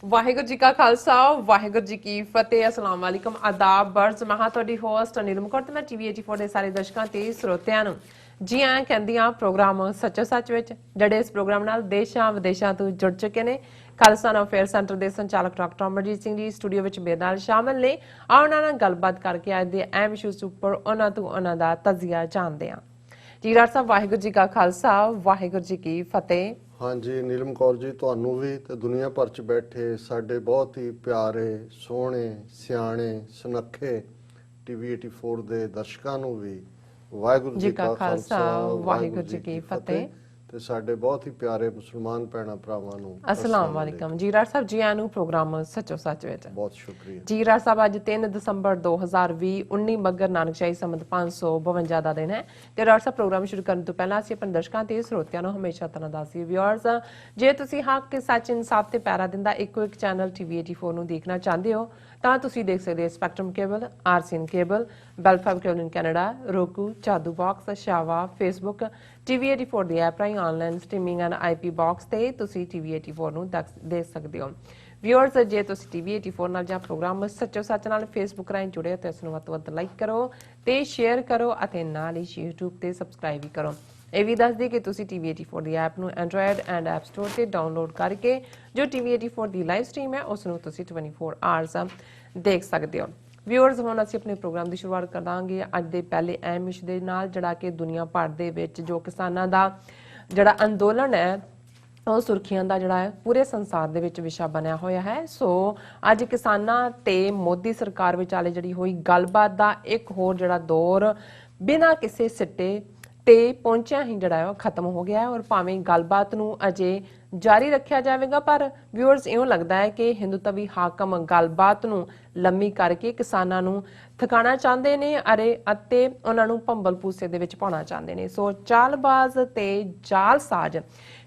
ਵਾਹਿਗੁਰੂ ਜੀ ਕਾ ਖਾਲਸਾ ਵਾਹਿਗੁਰੂ ਜੀ ਕੀ ਫਤਿਹ ਅਸਲਾਮ ਵਾਲੇਕਮ ਆਦਾਬ ਬਰਜ਼ ਮੈਂ ਤੁਹਾਡੀ ਹੋਸਟ ਨੀਲਮ ਕੌਰ ਤੇ ਮੈਂ ਟੀਵੀ 84 ਦੇ ਸਾਰੇ ਦਰਸ਼ਕਾਂ ਤੇ ਸਰੋਤਿਆਂ ਨੂੰ ਜੀ ਆਇਆਂ ਕਹਿੰਦੀ ਆ ਪ੍ਰੋਗਰਾਮ ਸੱਚੋ ਸੱਚ ਵਿੱਚ ਜਿਹੜੇ ਇਸ ਪ੍ਰੋਗਰਾਮ ਨਾਲ ਦੇਸ਼ਾਂ ਵਿਦੇਸ਼ਾਂ ਤੋਂ ਜੁੜ ਚੁੱਕੇ ਨੇ ਖਾਲਸਾ ਅਫੇਅਰ ਸੈਂਟਰ ਦੇ ਸੰਚਾਲਕ ਡਾਕਟਰ ਅਮਰਜੀਤ ਸਿੰਘ ਜੀ ਸਟੂਡੀਓ ਵਿੱਚ ਮੇਰੇ ਨਾਲ ਸ਼ਾਮਲ ਨੇ ਆ ਉਹਨਾਂ ਨਾਲ ਗੱਲਬਾਤ ਕਰਕੇ ਅੱਜ ਦੇ ਅਹਿਮ ਇਸ਼ੂਜ਼ ਉੱਪਰ ਉਹਨਾਂ ਤੋਂ ਉਹਨਾਂ ਦਾ ਤਜਜ਼ੀਆ ਜਾਣਦੇ ਹਾਂ ਜੀ ਡਾਕਟਰ ਸਾਹਿਬ ਵਾਹਿਗੁਰੂ ਜੀ ਕਾ ਖਾਲਸਾ ਵਾਹਿਗੁਰੂ ਜੀ ਕੀ ਫਤਿਹ। ਹਾਂਜੀ ਨੀਲਮ ਕੌਰ ਜੀ ਤੁਹਾਨੂੰ ਵੀ ਤੇ ਦੁਨੀਆ ਭਰ ਚ ਬੈਠੇ ਸਾਡੇ ਬਹੁਤ ਹੀ ਪਿਆਰੇ ਸੋਹਣੇ ਸਿਆਣੇ ਸੁਨੱਖੇ ਟੀਵੀ 84 ਦੇ ਦਰਸ਼ਕਾਂ ਨੂੰ ਵੀ ਵਾਹਿਗੁਰੂ ਜੀ ਕਾ ਖਾਲਸਾ ਵਾਹਿਗੁਰੂ ਜੀ ਕੀ ਫਤਿਹ ਤੇ ਸਾਡੇ ਬਹੁਤ ਹੀ ਪਿਆਰੇ ਮੁਸਲਮਾਨ ਭੈਣਾਂ ਭਰਾਵਾਂ ਨੂੰ ਅਸਲਾਮ ਵਾਲੇਕਮ ਜੀ ਡਾਕਟਰ ਸਾਹਿਬ ਜੀ ਆਇਆਂ ਨੂੰ ਪ੍ਰੋਗਰਾਮ ਸੱਚੋ ਸੱਚ ਵਿੱਚ ਬਹੁਤ ਸ਼ੁਕਰੀਆ ਜੀ ਡਾਕਟਰ ਸਾਹਿਬ ਅੱਜ 3 ਦਸੰਬਰ 2020 19 ਮੱਘਰ ਨਾਨਕਸ਼ਾਹੀ ਸੰਮਤ 552 ਦਾ ਦਿਨ ਹੈ ਤੇ ਡਾਕਟਰ ਸਾਹਿਬ ਪ੍ਰੋਗਰਾਮ ਸ਼ੁਰੂ ਕਰਨ ਤੋਂ ਪਹਿਲਾਂ ਅਸੀਂ ਆਪਣੇ ਦਰਸ਼ਕਾਂ ਤੇ ਸਰੋਤਿਆਂ ਨੂੰ ਹਮੇਸ਼ਾ ਤਰ੍ਹਾਂ ਦੱਸੀਏ ਵਿਊਅਰਸ ਜੇ ਤੁਸੀਂ ਹੱਕ ਕੇ ਸੱਚ ਇਨਸਾਫ ਤੇ ਪੈਰਾ ਦਿੰਦਾ ਇੱਕੋ ਇੱਕ ਚੈਨਲ ਟੀਵੀ 84 ਨੂੰ ਦੇਖਣਾ ਚਾਹੁੰਦੇ ਹੋ ਤਾਂ ਤੁਸੀਂ ਦੇਖ ਸਕਦੇ ਹੋ Spectrum cable RCN cable Bell Fibe cable in Canada Roku Jadoo box ਸ਼ਾਵਾ ਫੇਸਬੁੱਕ ਟੀਵੀ 84 ਦੀ ਐਪ ਰਾਹੀਂ online streaming and IP box ਤੇ ਤੁਸੀਂ ਟੀਵੀ 84 ਨੂੰ ਦੇਖ ਸਕਦੇ ਹੋ ਵਿਊਅਰਸ ਜੇ ਤੁਸੀਂ ਟੀਵੀ 84 ਨਾਲ ਜਾਂ ਪ੍ਰੋਗਰਾਮ ਸੱਚੋ ਸੱਚ ਨਾਲ ਫੇਸਬੁੱਕ ਰਾਹੀਂ ਜੁੜੇ ਹੋ ਤਾਂ ਇਸ ਨੂੰ ਵੱਧ ਤੋਂ ਵੱਧ ਲਾਈਕ ਕਰੋ ਤੇ ਸ਼ੇਅਰ ਕਰੋ ਅਤੇ ਨਾਲ ਹੀ YouTube ਤੇ ਸਬਸਕ੍ਰਾਈਬ ਵੀ ਕਰੋ। ਇਹ ਵੀ ਦੱਸ ਦੇ ਕਿ ਤੁਸੀਂ ਟੀਵੀ 84 ਦੀ ਐਪ ਨੂੰ ਐਂਡਰੋਇਡ ਐਂਡ ਐਪ ਸਟੋਰ ਤੇ ਡਾਊਨਲੋਡ ਕਰਕੇ ਜੋ ਟੀਵੀ 84 ਦੀ ਲਾਈਵ ਸਟ੍ਰੀਮ ਹੈ ਉਸ ਨੂੰ ਤੁਸੀਂ 24 ਆਵਰਸ ਦੇਖ ਸਕਦੇ ਹੋ। ਵਿਊਅਰਸ ਹੁਣ ਅਸੀਂ ਆਪਣੇ ਪ੍ਰੋਗਰਾਮ ਦੀ ਸ਼ੁਰੂਆਤ ਕਰ ਦਾਂਗੇ ਅੱਜ ਦੇ ਪਹਿਲੇ ਅਹਿਮ ਇਸ਼ੂ ਦੇ ਨਾਲ ਜਿਹੜਾ ਕਿ ਦੁਨੀਆ ਭਰ ਦੇ ਵਿੱਚ ਜੋ ਕਿਸਾਨਾਂ ਦਾ ਜਿਹੜਾ ਅੰਦੋਲਨ ਹੈ ਉਹ ਸੁਰਖੀਆਂ ਦਾ ਜਿਹੜਾ ਹੈ ਪੂਰੇ ਸੰਸਾਰ ਦੇ ਵਿੱਚ ਵਿਸ਼ਾ ਬਣਿਆ ਹੋਇਆ ਹੈ। ਸੋ ਅੱਜ ਕਿਸਾਨਾਂ ਤੇ ਮੋਦੀ ਸਰਕਾਰ ਵਿਚਾਲੇ ਜਿਹੜੀ ਹੋਈ ਗੱਲਬਾਤ ਦਾ ਇੱਕ ਹੋਰ ਜਿਹੜਾ ਦੌਰ ਬਿਨਾਂ ਕਿਸੇ ਸਿੱਟੇ ਤੇ ਪਹੁੰਚਿਆ ਹੀ ਜਿਹੜਾ ਹੈ ਉਹ ਖਤਮ ਹੋ ਗਿਆ ਹੈ ਔਰ ਭਾਵੇਂ ਗੱਲਬਾਤ ਨੂੰ ਅਜੇ ਜਾਰੀ ਰੱਖਿਆ ਜਾਵੇਗਾ ਪਰ ਵਿਊਅਰਸ ਇਉਂ ਲੱਗਦਾ ਹੈ ਕਿ ਹਿੰਦੂਤਵੀ ਹਾਕਮ ਗੱਲਬਾਤ ਨੂੰ ਲੰਮੀ ਕਰਕੇ ਕਿਸਾਨਾਂ ਨੂੰ ਥਕਾਣਾ ਚਾਹੁੰਦੇ ਨੇ ਅਤੇ ਉਹਨਾਂ ਨੂੰ ਭੰਬਲ ਭੂਸੇ ਦੇ ਵਿੱਚ ਪਾਉਣਾ ਚਾਹੁੰਦੇ ਨੇ। ਸੋ ਚਾਲਬਾਜ਼ ਤੇ ਜਾਲਸਾਜ਼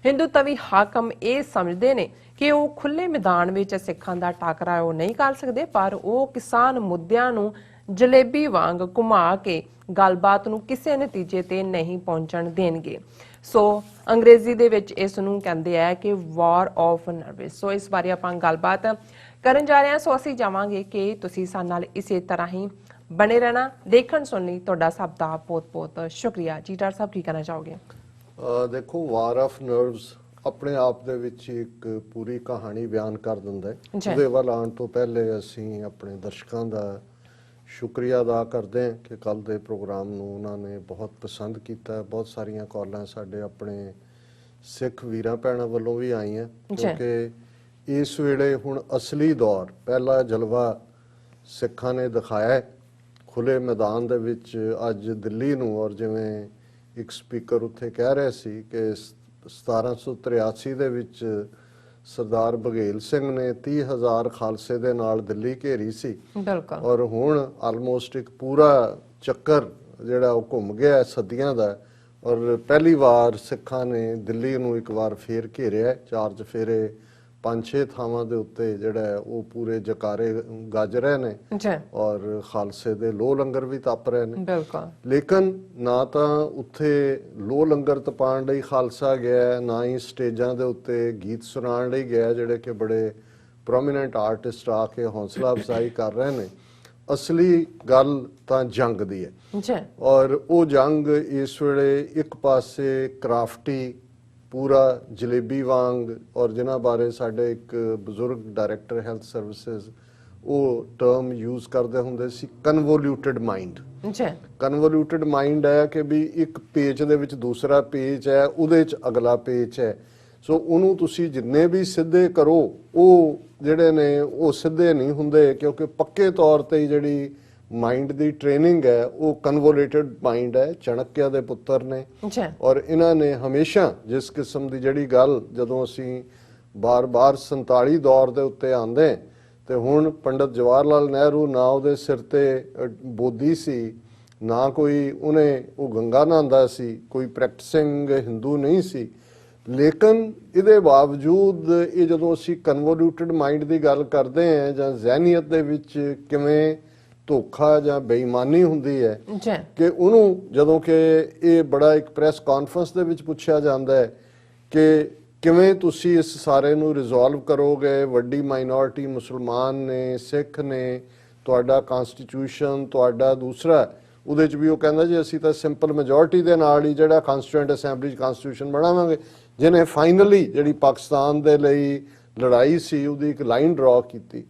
ਹਿੰਦੂਤਵੀ ਹਾਕਮ ਇਹ ਸਮਝਦੇ ਨੇ ਕਿ ਉਹ ਖੁੱਲੇ ਮੈਦਾਨ ਵਿੱਚ ਸਿੱਖਾਂ ਦਾ ਟਾਕਰਾ ਉਹ ਨਹੀਂ ਕਰ ਸਕਦੇ ਪਰ ਉਹ ਕਿਸਾਨ ਮੁੱਦਿਆਂ ਨੂੰ ਜਲੇਬੀ ਵਾਂਗ ਘੁਮਾ ਕੇ ਗੱਲਬਾਤ ਨੂੰ ਕਿਸੇ ਨਤੀਜੇ ਤੇ ਨਹੀਂ ਪਹੁੰਚਣ ਦੇਣਗੇ। ਸੋ ਅੰਗਰੇਜ਼ੀ ਦੇ ਵਿੱਚ ਇਸ ਨੂੰ ਕਹਿੰਦੇ ਆ ਕਿ ਵਾਰ ਆਫ ਨਰਵਸ। ਸੋ ਇਸ ਬਾਰੇ ਆਪਾਂ ਗੱਲਬਾਤ ਕਰਨ ਜਾ ਰਹੇ ਹਾਂ। ਸੋ ਅਸੀਂ ਚਾਹਾਂਗੇ ਕਿ ਤੁਸੀਂ ਸਾਡੇ ਨਾਲ ਇਸੇ ਤਰ੍ਹਾਂ ਹੀ ਬਣੇ ਰਹਿਣਾ ਦੇਖਣ ਸੁਣਨ ਲਈ ਤੁਹਾਡਾ ਸਭ ਦਾ ਬਹੁਤ ਬਹੁਤ ਸ਼ੁਕਰੀਆ। ਜੀ ਡਾਕਟਰ ਸਾਹਿਬ ਕੀ ਕਹਿਣਾ ਚਾਹੋਗੇ? ਦੇਖੋ ਵਾਰ ਆਫ ਨਰਵਸ ਆਪਣੇ ਆਪ ਦੇ ਵਿੱਚ ਇੱਕ ਪੂਰੀ ਕਹਾਣੀ ਬਿਆਨ ਕਰ ਦਿੰਦਾ ਹੈ। ਉਹਦੇ ਵੱਲ ਆਉਣ ਤੋਂ ਪਹਿਲੇ ਅਸੀਂ ਆਪਣੇ ਦਰਸ਼ਕਾਂ ਦਾ ਸ਼ੁਕਰੀਆ ਅਦਾ ਕਰਦੇ ਹਾਂ ਕਿ ਕੱਲ ਦੇ ਪ੍ਰੋਗਰਾਮ ਨੂੰ ਉਹਨਾਂ ਨੇ ਬਹੁਤ ਪਸੰਦ ਕੀਤਾ। ਬਹੁਤ ਸਾਰੀਆਂ ਕਾਲਾਂ ਸਾਡੇ ਆਪਣੇ ਸਿੱਖ ਵੀਰਾਂ ਭੈਣਾਂ ਵੱਲੋਂ ਵੀ ਆਈਆਂ ਕਿਉਂਕਿ ਇਸ ਵੇਲੇ ਹੁਣ ਅਸਲੀ ਦੌਰ ਪਹਿਲਾ ਜਲਵਾ ਸਿੱਖਾਂ ਨੇ ਦਿਖਾਇਆ ਖੁੱਲੇ ਮੈਦਾਨ ਦੇ ਵਿੱਚ। ਅੱਜ ਦਿੱਲੀ ਨੂੰ ਔਰ ਜਿਵੇਂ ਇੱਕ ਸਪੀਕਰ ਉੱਥੇ ਕਹਿ ਰਹੇ ਸੀ ਕਿ 1783 ਦੇ ਵਿੱਚ ਸਰਦਾਰ ਬਘੇਲ ਸਿੰਘ ਨੇ 30,000 ਖਾਲਸੇ ਦੇ ਨਾਲ ਦਿੱਲੀ ਘੇਰੀ ਸੀ ਔਰ ਹੁਣ ਆਲਮੋਸਟ ਇੱਕ ਪੂਰਾ ਚੱਕਰ ਜਿਹੜਾ ਉਹ ਘੁੰਮ ਗਿਆ ਸਦੀਆਂ ਦਾ ਔਰ ਪਹਿਲੀ ਵਾਰ ਸਿੱਖਾਂ ਨੇ ਦਿੱਲੀ ਨੂੰ ਇੱਕ ਵਾਰ ਫੇਰ ਘੇਰਿਆ। 4 ਚਫੇਰੇ 5-6 ਥਾਵਾਂ ਦੇ ਉੱਤੇ ਜਿਹੜਾ ਉਹ ਪੂਰੇ ਜਕਾਰੇ ਗੱਜ ਰਹੇ ਨੇ ਔਰ ਖਾਲਸੇ ਦੇ ਲੋਹ ਲੰਗਰ ਵੀ ਤਪ ਰਹੇ ਨੇ। ਲੇਕਿਨ ਨਾ ਤਾਂ ਉੱਥੇ ਲੋਹ ਲੰਗਰ ਤਪਾਉਣ ਲਈ ਖਾਲਸਾ ਗਿਆ ਨਾ ਹੀ ਸਟੇਜਾਂ ਦੇ ਉੱਤੇ ਗੀਤ ਸੁਣਾਉਣ ਲਈ ਗਿਆ ਜਿਹੜੇ ਕਿ ਬੜੇ ਪ੍ਰੋਮੀਨੈਂਟ ਆਰਟਿਸਟ ਆ ਕੇ ਹੌਸਲਾ ਅਫਜ਼ਾਈ ਕਰ ਰਹੇ ਨੇ। ਅਸਲੀ ਗੱਲ ਤਾਂ ਜੰਗ ਦੀ ਹੈ ਔਰ ਉਹ ਜੰਗ ਇਸ ਵੇਲੇ ਇੱਕ ਪਾਸੇ ਕ੍ਰਾਫਟੀ ਪੂਰਾ ਜਲੇਬੀ ਵਾਂਗ ਔਰ ਜਿਨ੍ਹਾਂ ਬਾਰੇ ਸਾਡੇ ਇੱਕ ਬਜ਼ੁਰਗ ਡਾਇਰੈਕਟਰ ਹੈਲਥ ਸਰਵਿਸਿਜ਼ ਉਹ ਟਰਮ ਯੂਜ਼ ਕਰਦੇ ਹੁੰਦੇ ਸੀ ਕਨਵੋਲਿਊਟਡ ਮਾਈਂਡ। ਕਨਵੋਲਿਊਟਡ ਮਾਈਂਡ ਹੈ ਕਿ ਵੀ ਇੱਕ ਪੇਜ ਦੇ ਵਿੱਚ ਦੂਸਰਾ ਪੇਜ ਹੈ ਉਹਦੇ 'ਚ ਅਗਲਾ ਪੇਜ ਹੈ। ਸੋ ਉਹਨੂੰ ਤੁਸੀਂ ਜਿੰਨੇ ਵੀ ਸਿੱਧੇ ਕਰੋ ਉਹ ਜਿਹੜੇ ਨੇ ਉਹ ਸਿੱਧੇ ਨਹੀਂ ਹੁੰਦੇ ਕਿਉਂਕਿ ਪੱਕੇ ਤੌਰ ਤੇ ਜਿਹੜੀ ਮਾਈਂਡ ਦੀ ਟ੍ਰੇਨਿੰਗ ਹੈ ਉਹ ਕਨਵੋਲੇਟਡ ਮਾਈਂਡ ਹੈ। ਚਾਣਕਿਆ ਦੇ ਪੁੱਤਰ ਨੇ ਔਰ ਇਹਨਾਂ ਨੇ ਹਮੇਸ਼ਾ ਜਿਸ ਕਿਸਮ ਦੀ ਜਿਹੜੀ ਗੱਲ ਜਦੋਂ ਅਸੀਂ ਬਾਰ-ਬਾਰ 47 ਦੌਰ ਦੇ ਉੱਤੇ ਆਉਂਦੇ ਤੇ ਹੁਣ ਪੰਡਤ ਜਵਾਹਰ ਲਾਲ ਨਹਿਰੂ ਨਾ ਉਹਦੇ ਸਿਰ ਤੇ ਬੋਦੀ ਸੀ ਨਾ ਕੋਈ ਉਹਨੇ ਉਹ ਗੰਗਾ ਨਹਾਉਂਦਾ ਸੀ ਕੋਈ ਪ੍ਰੈਕਟਿਸਿੰਗ ਹਿੰਦੂ ਨਹੀਂ ਸੀ ਲੇਕਿਨ ਇਹਦੇ ਬਾਵਜੂਦ ਇਹ ਜਦੋਂ ਅਸੀਂ ਕਨਵੋਲੂਟਡ ਮਾਈਂਡ ਦੀ ਗੱਲ ਕਰਦੇ ਹਾਂ ਜਾਂ ਜ਼ਹਿਨੀਅਤ ਦੇ ਵਿੱਚ ਕਿਵੇਂ ਧੋਖਾ ਜਾਂ ਬੇਈਮਾਨੀ ਹੁੰਦੀ ਹੈ ਕਿ ਉਹਨੂੰ ਜਦੋਂ ਕਿ ਇਹ ਬੜਾ ਇੱਕ ਪ੍ਰੈਸ ਕਾਨਫਰੰਸ ਦੇ ਵਿੱਚ ਪੁੱਛਿਆ ਜਾਂਦਾ ਹੈ ਕਿ ਕਿਵੇਂ ਤੁਸੀਂ ਇਸ ਸਾਰੇ ਨੂੰ ਰਿਜ਼ੋਲਵ ਕਰੋਗੇ। ਵੱਡੀ ਮਾਈਨੋਰਿਟੀ ਮੁਸਲਮਾਨ ਨੇ, ਸਿੱਖ ਨੇ, ਤੁਹਾਡਾ ਕਨਸਟੀਟਿਊਸ਼ਨ, ਤੁਹਾਡਾ ਦੂਸਰਾ ਉਹਦੇ 'ਚ ਵੀ ਉਹ ਕਹਿੰਦਾ ਜੀ ਅਸੀਂ ਤਾਂ ਸਿੰਪਲ ਮੈਜੋਰਿਟੀ ਦੇ ਨਾਲ ਹੀ ਜਿਹੜਾ ਕਨਸਟੀਟਿਊਐਂਟ ਅਸੈਂਬਲੀ 'ਚ ਕਨਸਟੀਟਿਊਸ਼ਨ ਬਣਾਵਾਂਗੇ, ਜਿਹਨੇ ਫਾਈਨਲੀ ਜਿਹੜੀ ਪਾਕਿਸਤਾਨ ਦੇ ਲਈ ਲੜਾਈ ਸੀ ਉਹਦੀ ਇੱਕ ਲਾਈਨ ਡਰਾ ਕੀਤੀ।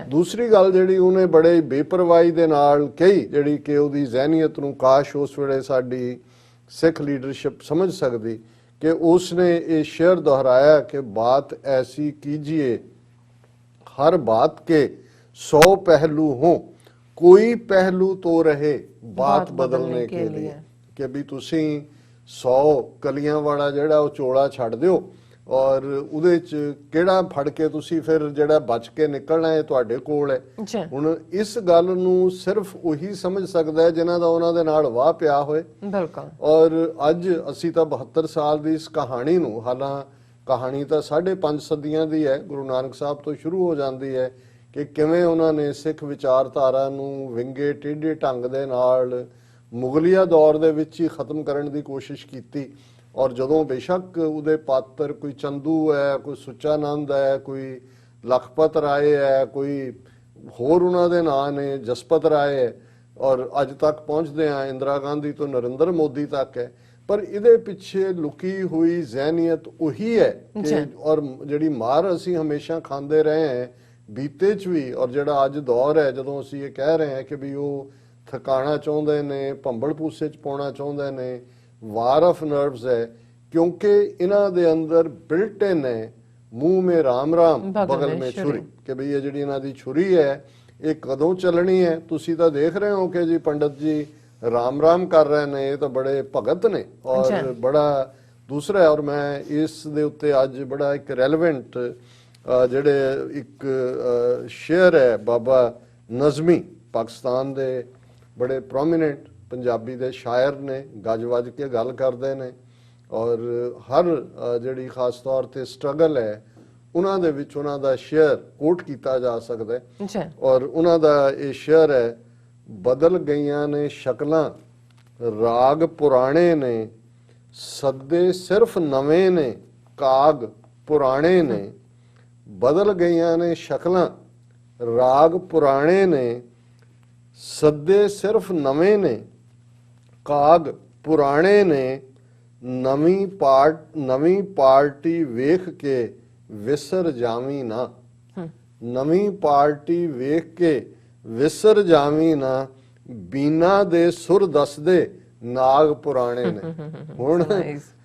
ਦੂਸਰੀ ਗੱਲ ਜਿਹੜੀ ਉਹਨੇ ਬੜੇ ਬੇਪਰਵਾਹੀ ਦੇ ਨਾਲ ਕਹੀ, ਜਿਹੜੀ ਕਿ ਉਹਦੀ ਜ਼ਹਿਨੀਅਤ ਨੂੰ ਕਾਸ਼ ਉਸ ਵੇਲੇ ਸਾਡੀ ਸਿੱਖ ਲੀਡਰਸ਼ਿਪ ਸਮਝ ਸਕਦੀ, कि उसने ये शेर दोहराया कि बात ऐसी कीजिए हर बात के 100 पहलू हों, कोई पहलू तो रहे बात बदलने के लिए। कि भी तुसी 100 कलियां वाला जेड़ा वो चोला छड़ दिओ और ਉਹਦੇ ਚ ਕਿਹੜਾ ਫੜ ਕੇ ਤੁਸੀਂ ਫਿਰ ਜਿਹੜਾ ਬਚ ਕੇ ਨਿਕਲਣਾ ਹੈ ਤੁਹਾਡੇ ਕੋਲ ਹੈ। ਹੁਣ ਇਸ ਗੱਲ ਨੂੰ ਸਿਰਫ ਉਹੀ ਸਮਝ ਸਕਦਾ ਹੈ ਜਿਨ੍ਹਾਂ ਦਾ ਉਹਨਾਂ ਦੇ ਨਾਲ ਵਾਹ ਪਿਆ ਹੋਏ। ਬਿਲਕੁਲ। ਔਰ ਅੱਜ ਅਸੀਂ ਤਾਂ 72 ਸਾਲ ਦੀ ਇਸ ਕਹਾਣੀ ਨੂੰ, ਹਾਲਾਂ ਕਹਾਣੀ ਤਾਂ 5.5 ਸਦੀਆਂ ਦੀ ਹੈ, ਗੁਰੂ ਨਾਨਕ ਸਾਹਿਬ ਤੋਂ ਸ਼ੁਰੂ ਹੋ ਜਾਂਦੀ ਹੈ ਕਿ ਕਿਵੇਂ ਉਹਨਾਂ ਨੇ ਸਿੱਖ ਵਿਚਾਰਧਾਰਾ ਨੂੰ ਵਿੰਗੇ ਟੇਢੇ ਢੰਗ ਦੇ ਨਾਲ ਮੁਗਲਿਆ ਦੌਰ ਦੇ ਵਿੱਚ ਹੀ ਖਤਮ ਕਰਨ ਦੀ ਕੋਸ਼ਿਸ਼ ਕੀਤੀ। ਔਰ ਜਦੋਂ ਬੇਸ਼ੱਕ ਉਹਦੇ ਪਾਤਰ ਕੋਈ ਚੰਦੂ ਹੈ, ਕੋਈ ਸੁੱਚਾਨੰਦ ਹੈ, ਕੋਈ ਲਖਪਤ ਰਾਏ ਹੈ, ਕੋਈ ਹੋਰ ਉਹਨਾਂ ਦੇ ਨਾਂ ਨੇ, ਜਸਪਤ ਰਾਏ ਹੈ, ਔਰ ਅੱਜ ਤੱਕ ਪਹੁੰਚਦੇ ਆ ਇੰਦਰਾ ਗਾਂਧੀ ਤੋਂ ਨਰਿੰਦਰ ਮੋਦੀ ਤੱਕ ਹੈ। ਪਰ ਇਹਦੇ ਪਿੱਛੇ ਲੁਕੀ ਹੋਈ ਜ਼ਹਿਨੀਅਤ ਉਹੀ ਹੈ ਕਿ ਔਰ ਜਿਹੜੀ ਮਾਰ ਅਸੀਂ ਹਮੇਸ਼ਾ ਖਾਂਦੇ ਰਹੇ ਹਾਂ ਬੀਤੇ 'ਚ ਵੀ, ਔਰ ਜਿਹੜਾ ਅੱਜ ਦੌਰ ਹੈ ਜਦੋਂ ਅਸੀਂ ਇਹ ਕਹਿ ਰਹੇ ਹਾਂ ਕਿ ਵੀ ਉਹ ਥਕਾਣਾ ਚਾਹੁੰਦੇ ਨੇ, ਭੰਬਲ ਭੂਸੇ 'ਚ ਪਾਉਣਾ ਚਾਹੁੰਦੇ ਨੇ, वार ऑफ नर्व्स है, क्योंकि इन्हां दे अंदर बिल्ट इन है मुंह में राम राम बगल में छुरी, कि भई ये जिहड़ी इन्हां दी छुरी है ये कदों चलनी है। तुसी तां देख रहे हो कि जी पंडित जी राम राम कर रहे ने, ये तो बड़े भगत ने और बड़ा दूसरा है। और मैं इस दे उत्ते अज बड़ा एक रेलेवेंट जिहड़े एक शेयर है बाबा नज़मी, पाकिस्तान दे बड़े प्रोमिनेंट पंजाबी दे शायर ने, गज वज के गल करते हैं और हर जिहड़ी खास तौर ते स्ट्रगल है उन्हां दे विच उन्हां दा शेयर कोट किया जा सकता है। और उन्हां दा ये शेयर है, बदल गईयां ने शक्लां राग पुराने ने, सदे सिर्फ नवें ने काग पुराने ने। बदल गईयां ने शक्लां राग पुराने ने, सदे सिर्फ नवें ने काग पुराने ने। नवी पार्टी वेख के विसर जावी ना, नवी पार्टी वेख के विसर जावी ना, बीना दे सुर दस दे नाग पुराने ने। हुण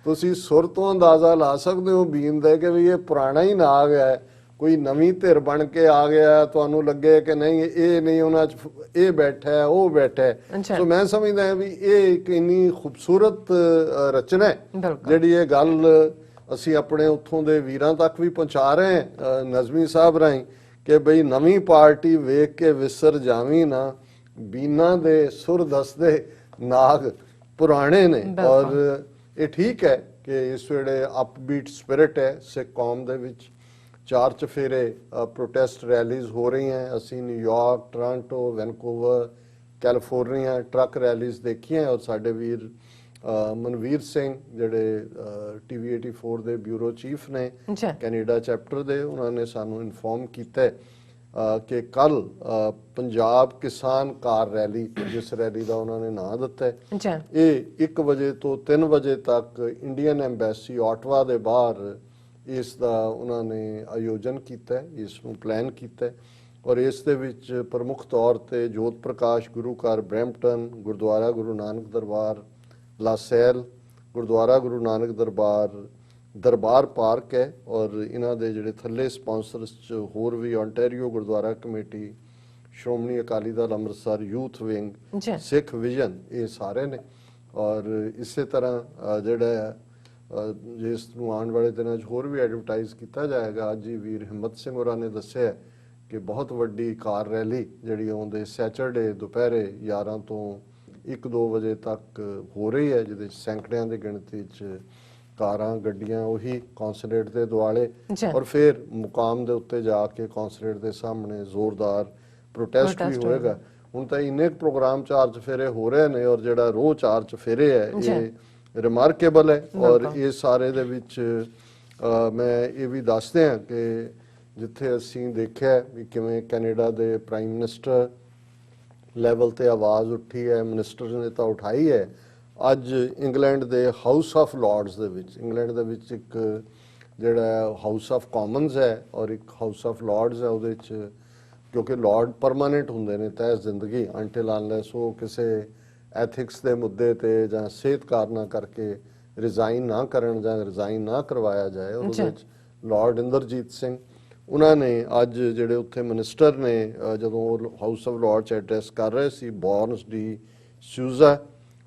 तुसी सुर तो अंदाजा ला सकते हो बीन दे के भी ये पुराना ही नाग है, कोई नवीं धिर बन के आ गया, तुहानू लगे कि नहीं ये नहीं उन्हां च ये बैठा है वो बैठा है। सो मैं समझदा है भी ये एक इन्नी खूबसूरत रचना है जिहड़ी ये गल असीं अपने उत्थों दे वीरां तक भी पहुंचा रहे हैं नज़मी साहब राहीं कि बई नवीं पार्टी वेख के विसर जावी ना, बीना दे सुर दसदे नाग पुराने ने। और ये ठीक है कि इस वेले अपबीट स्पिरिट है सिख कौम दे विच। 4 चफेरे प्रोटेस्ट रैलीज हो रही हैं, असी New York, Toronto, Vancouver, California truck rallies देखी हैं। और साडे वीर मनवीर सिंह जिहड़े TV 84 दे ब्यूरो चीफ ने कैनेडा चैप्टर दे, उन्होंने सानू इन्फॉर्म किया कि कल पंजाब किसान कार रैली, जिस रैली का उन्होंने नाम दिता है, ये 1 बजे तो 3 बजे तक इंडियन एम्बैसी ऑटवा दे बाहर इसका उन्होंने आयोजन किया, इसनूं प्लान किया। और इस दे विच प्रमुख तौर पर जोत प्रकाश गुरु घर ब्रैम्पटन, गुरुद्वारा गुरु नानक दरबार लासैल, गुरुद्वारा गुरु नानक दरबार दरबार पार्क है। और इन्हां दे जिहड़े थल्ले स्पॉन्सर्स च होर भी ओंटारियो गुरुद्वारा कमेटी, श्रोमणी Akali Dal Amritsar youth wing, Sikh vision, ये सारे ने। और इस तरह जिहड़ा जिस आने वाले दिनों होर भी एडवरटाइज किया जाएगा। अज ही वीर हिम्मत सिंह होरां ने दस्सिया कि बहुत वड्डी कार रैली जिहड़ी आउंदे सैटरडे दोपहरे 11 तो 1-2 बजे तक हो रही है, जिहदे सैकड़ियां की गिणती च कारां गड्डियां उही कौंसलेट के दुआले और फिर मुकाम के उत्ते जाके कौंसलेट के सामने जोरदार प्रोटेस्ट भी होएगा। हुण तां इन्ने प्रोग्राम 4 चफेरे हो रहे हैं और जिहड़ा रोज़ 4 चफेरे है ये रिमार्केबल है। और ये सारे दे विच ਮੈਂ ਇਹ ਵੀ ਦੱਸਦੇ ਹਾਂ ਕਿ ਜਿੱਥੇ ਅਸੀਂ ਦੇਖਿਆ ਵੀ ਕਿਵੇਂ ਕੈਨੇਡਾ ਦੇ ਪ੍ਰਾਈਮ ਮਿਨਿਸਟਰ ਲੈਵਲ ਤੇ ਆਵਾਜ਼ ਉੱਠੀ ਹੈ, ਮਿਨਿਸਟਰ ਨੇ ਤਾਂ ਉਠਾਈ ਹੈ। ਅੱਜ ਇੰਗਲੈਂਡ ਦੇ ਹਾਊਸ ਆਫ ਲਾਰਡਸ ਦੇ ਵਿੱਚ, ਇੰਗਲੈਂਡ ਦੇ ਵਿੱਚ ਇੱਕ ਜਿਹੜਾ ਹਾਊਸ ਆਫ ਕਾਮਨਸ ਹੈ ਔਰ ਇੱਕ ਹਾਊਸ ਆਫ ਲਾਰਡਸ ਹੈ, ਉਹਦੇ ਵਿੱਚ ਕਿਉਂਕਿ ਲਾਰਡ ਪਰਮਾਨੈਂਟ ਹੁੰਦੇ ਨੇ ਤਹਿ ਜ਼ਿੰਦਗੀ ਅੰਟਿਲ ਅਨਲੈਸ ਉਹ ਕਿਸੇ ਐਥਿਕਸ ਦੇ ਮੁੱਦੇ ਤੇ ਜਾਂ ਸਿਹਤ ਕਾਰਨਾਂ ਕਰਕੇ ਰਿਜ਼ਾਈਨ ਨਾ ਕਰਨ ਜਾਂ ਰਿਜ਼ਾਈਨ ਨਾ ਕਰਵਾਇਆ ਜਾਏ। ਉਹਦੇ ਵਿੱਚ ਲਾਰਡ ਇੰਦਰਜੀਤ ਸਿੰਘ ਉਹਨਾਂ ਨੇ ਅੱਜ ਜਿਹੜੇ ਉੱਥੇ ਮਿਨਿਸਟਰ ਨੇ ਜਦੋਂ ਉਹ ਹਾਊਸ ਆਫ ਲਾਰਡ 'ਚ ਐਡਰੈਸ ਕਰ ਰਹੇ ਸੀ, ਬੌਰਨਸ ਡੀ ਸੂਜ਼ਾ,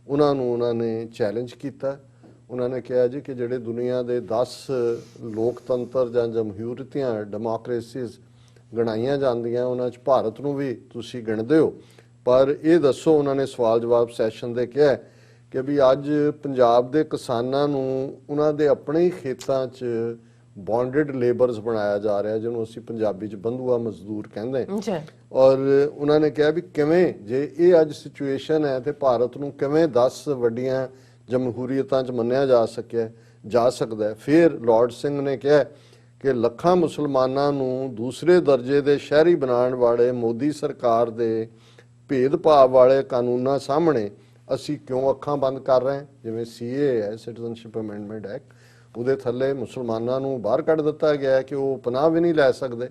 ਉਹਨਾਂ ਨੇ ਚੈਲੰਜ ਕੀਤਾ। ਉਹਨਾਂ ਨੇ ਕਿਹਾ ਜੀ ਕਿ ਜਿਹੜੇ ਦੁਨੀਆ ਦੇ 10 ਲੋਕਤੰਤਰ ਜਾਂ ਜਮਹੂਰੀਅਤਾਂ ਡੈਮੋਕ੍ਰੇਸੀਜ਼ ਗਣਾਈਆਂ ਜਾਂਦੀਆਂ ਉਹਨਾਂ 'ਚ ਭਾਰਤ ਨੂੰ ਵੀ ਤੁਸੀਂ ਗਿਣਦੇ ਹੋ, ਪਰ ਇਹ ਦੱਸੋ, ਉਹਨਾਂ ਨੇ ਸਵਾਲ ਜਵਾਬ ਸੈਸ਼ਨ ਦੇ ਕਿਹਾ ਕਿ ਵੀ ਅੱਜ ਪੰਜਾਬ ਦੇ ਕਿਸਾਨਾਂ ਨੂੰ ਉਹਨਾਂ ਦੇ ਆਪਣੇ ਹੀ ਖੇਤਾਂ 'ਚ ਬੌਂਡਡ ਲੇਬਰਸ ਬਣਾਇਆ ਜਾ ਰਿਹਾ, ਜਿਹਨੂੰ ਅਸੀਂ ਪੰਜਾਬੀ 'ਚ ਬੰਧੂਆ ਮਜ਼ਦੂਰ ਕਹਿੰਦੇ। ਔਰ ਉਹਨਾਂ ਨੇ ਕਿਹਾ ਵੀ ਕਿਵੇਂ ਜੇ ਇਹ ਅੱਜ ਸਿਚੁਏਸ਼ਨ ਹੈ ਤੇ ਭਾਰਤ ਨੂੰ ਕਿਵੇਂ 10 ਵੱਡੀਆਂ ਜਮਹੂਰੀਅਤਾਂ 'ਚ ਮੰਨਿਆ ਜਾ ਸਕਦਾ ਹੈ। ਫਿਰ ਲਾਰਡ ਸਿੰਘ ਨੇ ਕਿਹਾ ਕਿ ਲੱਖਾਂ ਮੁਸਲਮਾਨਾਂ ਨੂੰ ਦੂਸਰੇ ਦਰਜੇ ਦੇ ਸ਼ਹਿਰੀ ਬਣਾਉਣ ਵਾਲੇ ਮੋਦੀ ਸਰਕਾਰ ਦੇ ਭੇਦਭਾਵ ਵਾਲੇ ਕਾਨੂੰਨਾਂ ਸਾਹਮਣੇ ਅਸੀਂ ਕਿਉਂ ਅੱਖਾਂ ਬੰਦ ਕਰ ਰਹੇ ਹਾਂ। ਜਿਵੇਂ ਸੀਏ ਹੈ, ਸਿਟੀਜ਼ਨਸ਼ਿਪ ਅਮੈਂਡਮੈਂਟ ਐਕਟ, ਉਹਦੇ ਥੱਲੇ ਮੁਸਲਮਾਨਾਂ ਨੂੰ ਬਾਹਰ ਕੱਢ ਦਿੱਤਾ ਗਿਆ ਕਿ ਉਹ ਪਨਾਹ ਵੀ ਨਹੀਂ ਲੈ ਸਕਦੇ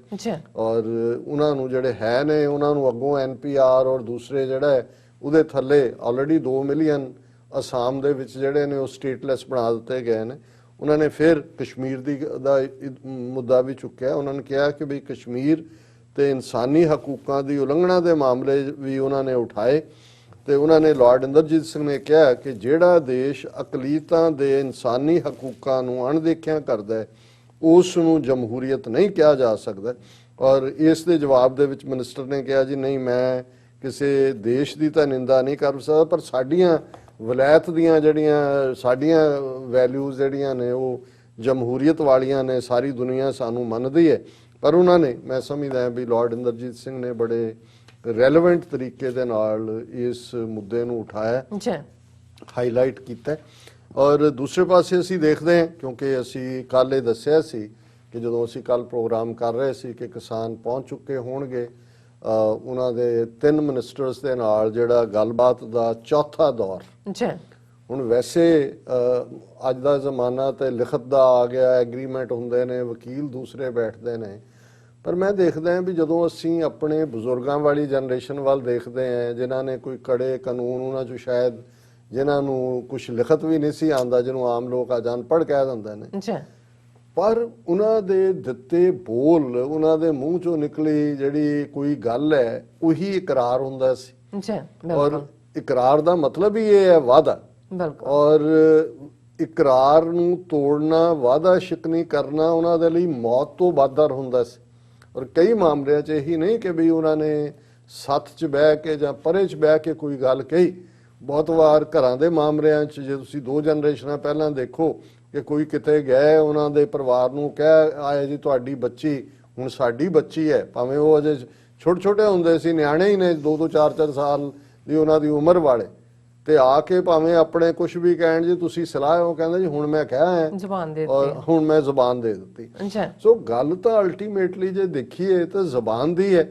ਔਰ ਉਹਨਾਂ ਨੂੰ ਜਿਹੜੇ ਹੈ ਨੇ ਉਹਨਾਂ ਨੂੰ ਅੱਗੋਂ NPR ਔਰ ਦੂਸਰੇ ਜਿਹੜਾ ਹੈ ਉਹਦੇ ਥੱਲੇ ਆਲਰੇਡੀ 2 ਮਿਲੀਅਨ ਅਸਾਮ ਦੇ ਵਿੱਚ ਜਿਹੜੇ ਨੇ ਉਹ ਸਟੇਟਲੈਸ ਬਣਾ ਦਿੱਤੇ ਗਏ ਨੇ। ਉਹਨਾਂ ਨੇ ਫਿਰ ਕਸ਼ਮੀਰ ਦਾ ਮੁੱਦਾ ਵੀ ਚੁੱਕਿਆ। ਉਹਨਾਂ ਨੇ ਕਿਹਾ ਕਿ ਵੀ ਕਸ਼ਮੀਰ ਤੇ ਇਨਸਾਨੀ ਹਕੂਕਾਂ ਦੀ ਉਲੰਘਣਾ ਦੇ ਮਾਮਲੇ ਵੀ ਉਹਨਾਂ ਨੇ ਉਠਾਏ ਤੇ ਉਹਨਾਂ ਨੇ ਲਾਰਡ ਇੰਦਰਜੀਤ ਸਿੰਘ ਨੇ ਕਿਹਾ ਕਿ ਜਿਹੜਾ ਦੇਸ਼ ਅਕਲੀਤਾਂ ਦੇ ਇਨਸਾਨੀ ਹਕੂਕਾਂ ਨੂੰ ਅਣਦੇਖਿਆ ਕਰਦਾ ਹੈ ਉਸ ਨੂੰ ਜਮਹੂਰੀਅਤ ਨਹੀਂ ਕਿਹਾ ਜਾ ਸਕਦਾ। ਔਰ ਇਸ ਦੇ ਜਵਾਬ ਦੇ ਵਿੱਚ ਮਿਨਿਸਟਰ ਨੇ ਕਿਹਾ ਜੀ ਨਹੀਂ, ਮੈਂ ਕਿਸੇ ਦੇਸ਼ ਦੀ ਤਾਂ ਨਿੰਦਾ ਨਹੀਂ ਕਰ ਸਕਦਾ, ਪਰ ਸਾਡੀਆਂ ਵਲਾਇਤ ਦੀਆਂ ਜਿਹੜੀਆਂ ਸਾਡੀਆਂ ਵੈਲਿਊਜ਼ ਜਿਹੜੀਆਂ ਨੇ ਉਹ ਜਮਹੂਰੀਅਤ ਵਾਲੀਆਂ ਨੇ, ਸਾਰੀ ਦੁਨੀਆ ਸਾਨੂੰ ਮੰਨਦੀ ਹੈ। ਪਰ ਉਹਨਾਂ ਨੇ, ਮੈਂ ਸਮਝਦਾ ਵੀ ਲਾਰਡ ਇੰਦਰਜੀਤ ਸਿੰਘ ਨੇ ਬੜੇ ਰੈਲੇਵੈਂਟ ਤਰੀਕੇ ਦੇ ਨਾਲ ਇਸ ਮੁੱਦੇ ਨੂੰ ਉਠਾਇਆ, ਹਾਈਲਾਈਟ ਕੀਤਾ। ਔਰ ਦੂਸਰੇ ਪਾਸੇ ਅਸੀਂ ਦੇਖਦੇ ਹਾਂ, ਕਿਉਂਕਿ ਅਸੀਂ ਕੱਲ੍ਹ ਇਹ ਦੱਸਿਆ ਸੀ ਕਿ ਜਦੋਂ ਅਸੀਂ ਕੱਲ੍ਹ ਪ੍ਰੋਗਰਾਮ ਕਰ ਰਹੇ ਸੀ ਕਿ ਕਿਸਾਨ ਪਹੁੰਚ ਚੁੱਕੇ ਹੋਣਗੇ ਉਹਨਾਂ ਦੇ 3 ਮਿਨਿਸਟਰਸ ਦੇ ਨਾਲ ਜਿਹੜਾ ਗੱਲਬਾਤ ਦਾ ਚੌਥਾ ਦੌਰ। ਹੁਣ ਵੈਸੇ ਅੱਜ ਦਾ ਜ਼ਮਾਨਾ ਤੇ ਲਿਖਤ ਦਾ ਆ ਗਿਆ, ਐਗਰੀਮੈਂਟ ਹੁੰਦੇ ਨੇ, ਵਕੀਲ ਦੂਸਰੇ ਬੈਠਦੇ ਨੇ, ਪਰ ਮੈਂ ਦੇਖਦਾ ਹਾਂ ਵੀ ਜਦੋਂ ਅਸੀਂ ਆਪਣੇ ਬਜ਼ੁਰਗਾਂ ਵਾਲੀ ਜਨਰੇਸ਼ਨ ਵੱਲ ਦੇਖਦੇ ਹਾਂ ਜਿਨ੍ਹਾਂ ਨੇ ਕੋਈ ਕੜੇ ਕਾਨੂੰਨ, ਉਹਨਾਂ 'ਚੋਂ ਸ਼ਾਇਦ ਜਿਨ੍ਹਾਂ ਨੂੰ ਕੁਝ ਲਿਖਤ ਵੀ ਨਹੀਂ ਸੀ ਆਉਂਦਾ, ਜਿਹਨੂੰ ਆਮ ਲੋਕ ਅੱਜ ਅਨਪੜ੍ਹ ਕਹਿ ਦਿੰਦੇ ਨੇ, ਪਰ ਉਹਨਾਂ ਦੇ ਦਿੱਤੇ ਬੋਲ, ਉਹਨਾਂ ਦੇ ਮੂੰਹ 'ਚੋਂ ਨਿਕਲੀ ਜਿਹੜੀ ਕੋਈ ਗੱਲ ਹੈ ਉਹੀ ਇਕਰਾਰ ਹੁੰਦਾ ਸੀ। ਔਰ ਇਕਰਾਰ ਦਾ ਮਤਲਬ ਹੀ ਇਹ ਹੈ ਵਾਅਦਾ, ਔਰ ਇਕਰਾਰ ਨੂੰ ਤੋੜਨਾ, ਵਾਅਦਾ ਸ਼ਿਕਨੀ ਕਰਨਾ ਉਹਨਾਂ ਦੇ ਲਈ ਮੌਤ ਤੋਂ ਬਾਦਰ ਹੁੰਦਾ ਸੀ। ਔਰ ਕਈ ਮਾਮਲਿਆਂ 'ਚ ਇਹੀ ਨਹੀਂ ਕਿ ਵੀ ਉਹਨਾਂ ਨੇ ਸੱਥ 'ਚ ਬਹਿ ਕੇ ਜਾਂ ਪਰੇ 'ਚ ਬਹਿ ਕੇ ਕੋਈ ਗੱਲ ਕਹੀ। ਬਹੁਤ ਵਾਰ ਘਰਾਂ ਦੇ ਮਾਮਲਿਆਂ 'ਚ ਜੇ ਤੁਸੀਂ 2 ਜਨਰੇਸ਼ਨਾਂ ਪਹਿਲਾਂ ਦੇਖੋ ਕਿ ਕੋਈ ਕਿਤੇ ਗਏ, ਉਹਨਾਂ ਦੇ ਪਰਿਵਾਰ ਨੂੰ ਕਹਿ ਆਏ ਜੀ ਤੁਹਾਡੀ ਬੱਚੀ ਹੁਣ ਸਾਡੀ ਬੱਚੀ ਹੈ, ਭਾਵੇਂ ਉਹ ਅਜੇ ਛੋਟੇ ਹੁੰਦੇ ਸੀ, ਨਿਆਣੇ ਹੀ ਨੇ, 2-2 4-4 ਸਾਲ ਦੀ ਉਹਨਾਂ ਦੀ ਉਮਰ ਵਾਲੇ, ਤੇ ਆ ਕੇ ਭਾਵੇਂ ਆਪਣੇ ਕੁਝ ਵੀ ਕਹਿਣ ਜੀ ਤੁਸੀਂ ਸਲਾਹ, ਉਹ ਕਹਿੰਦਾ ਜੀ ਹੁਣ ਮੈਂ ਕਿਹਾ ਹੈ ਔਰ ਹੁਣ ਮੈਂ ਜ਼ੁਬਾਨ ਦੇ ਦਿੱਤੀ। ਸੋ ਗੱਲ ਤਾਂ ਅਲਟੀਮੇਟਲੀ ਜੇ ਦੇਖੀਏ ਤਾਂ ਜ਼ੁਬਾਨ ਦੀ ਹੈ।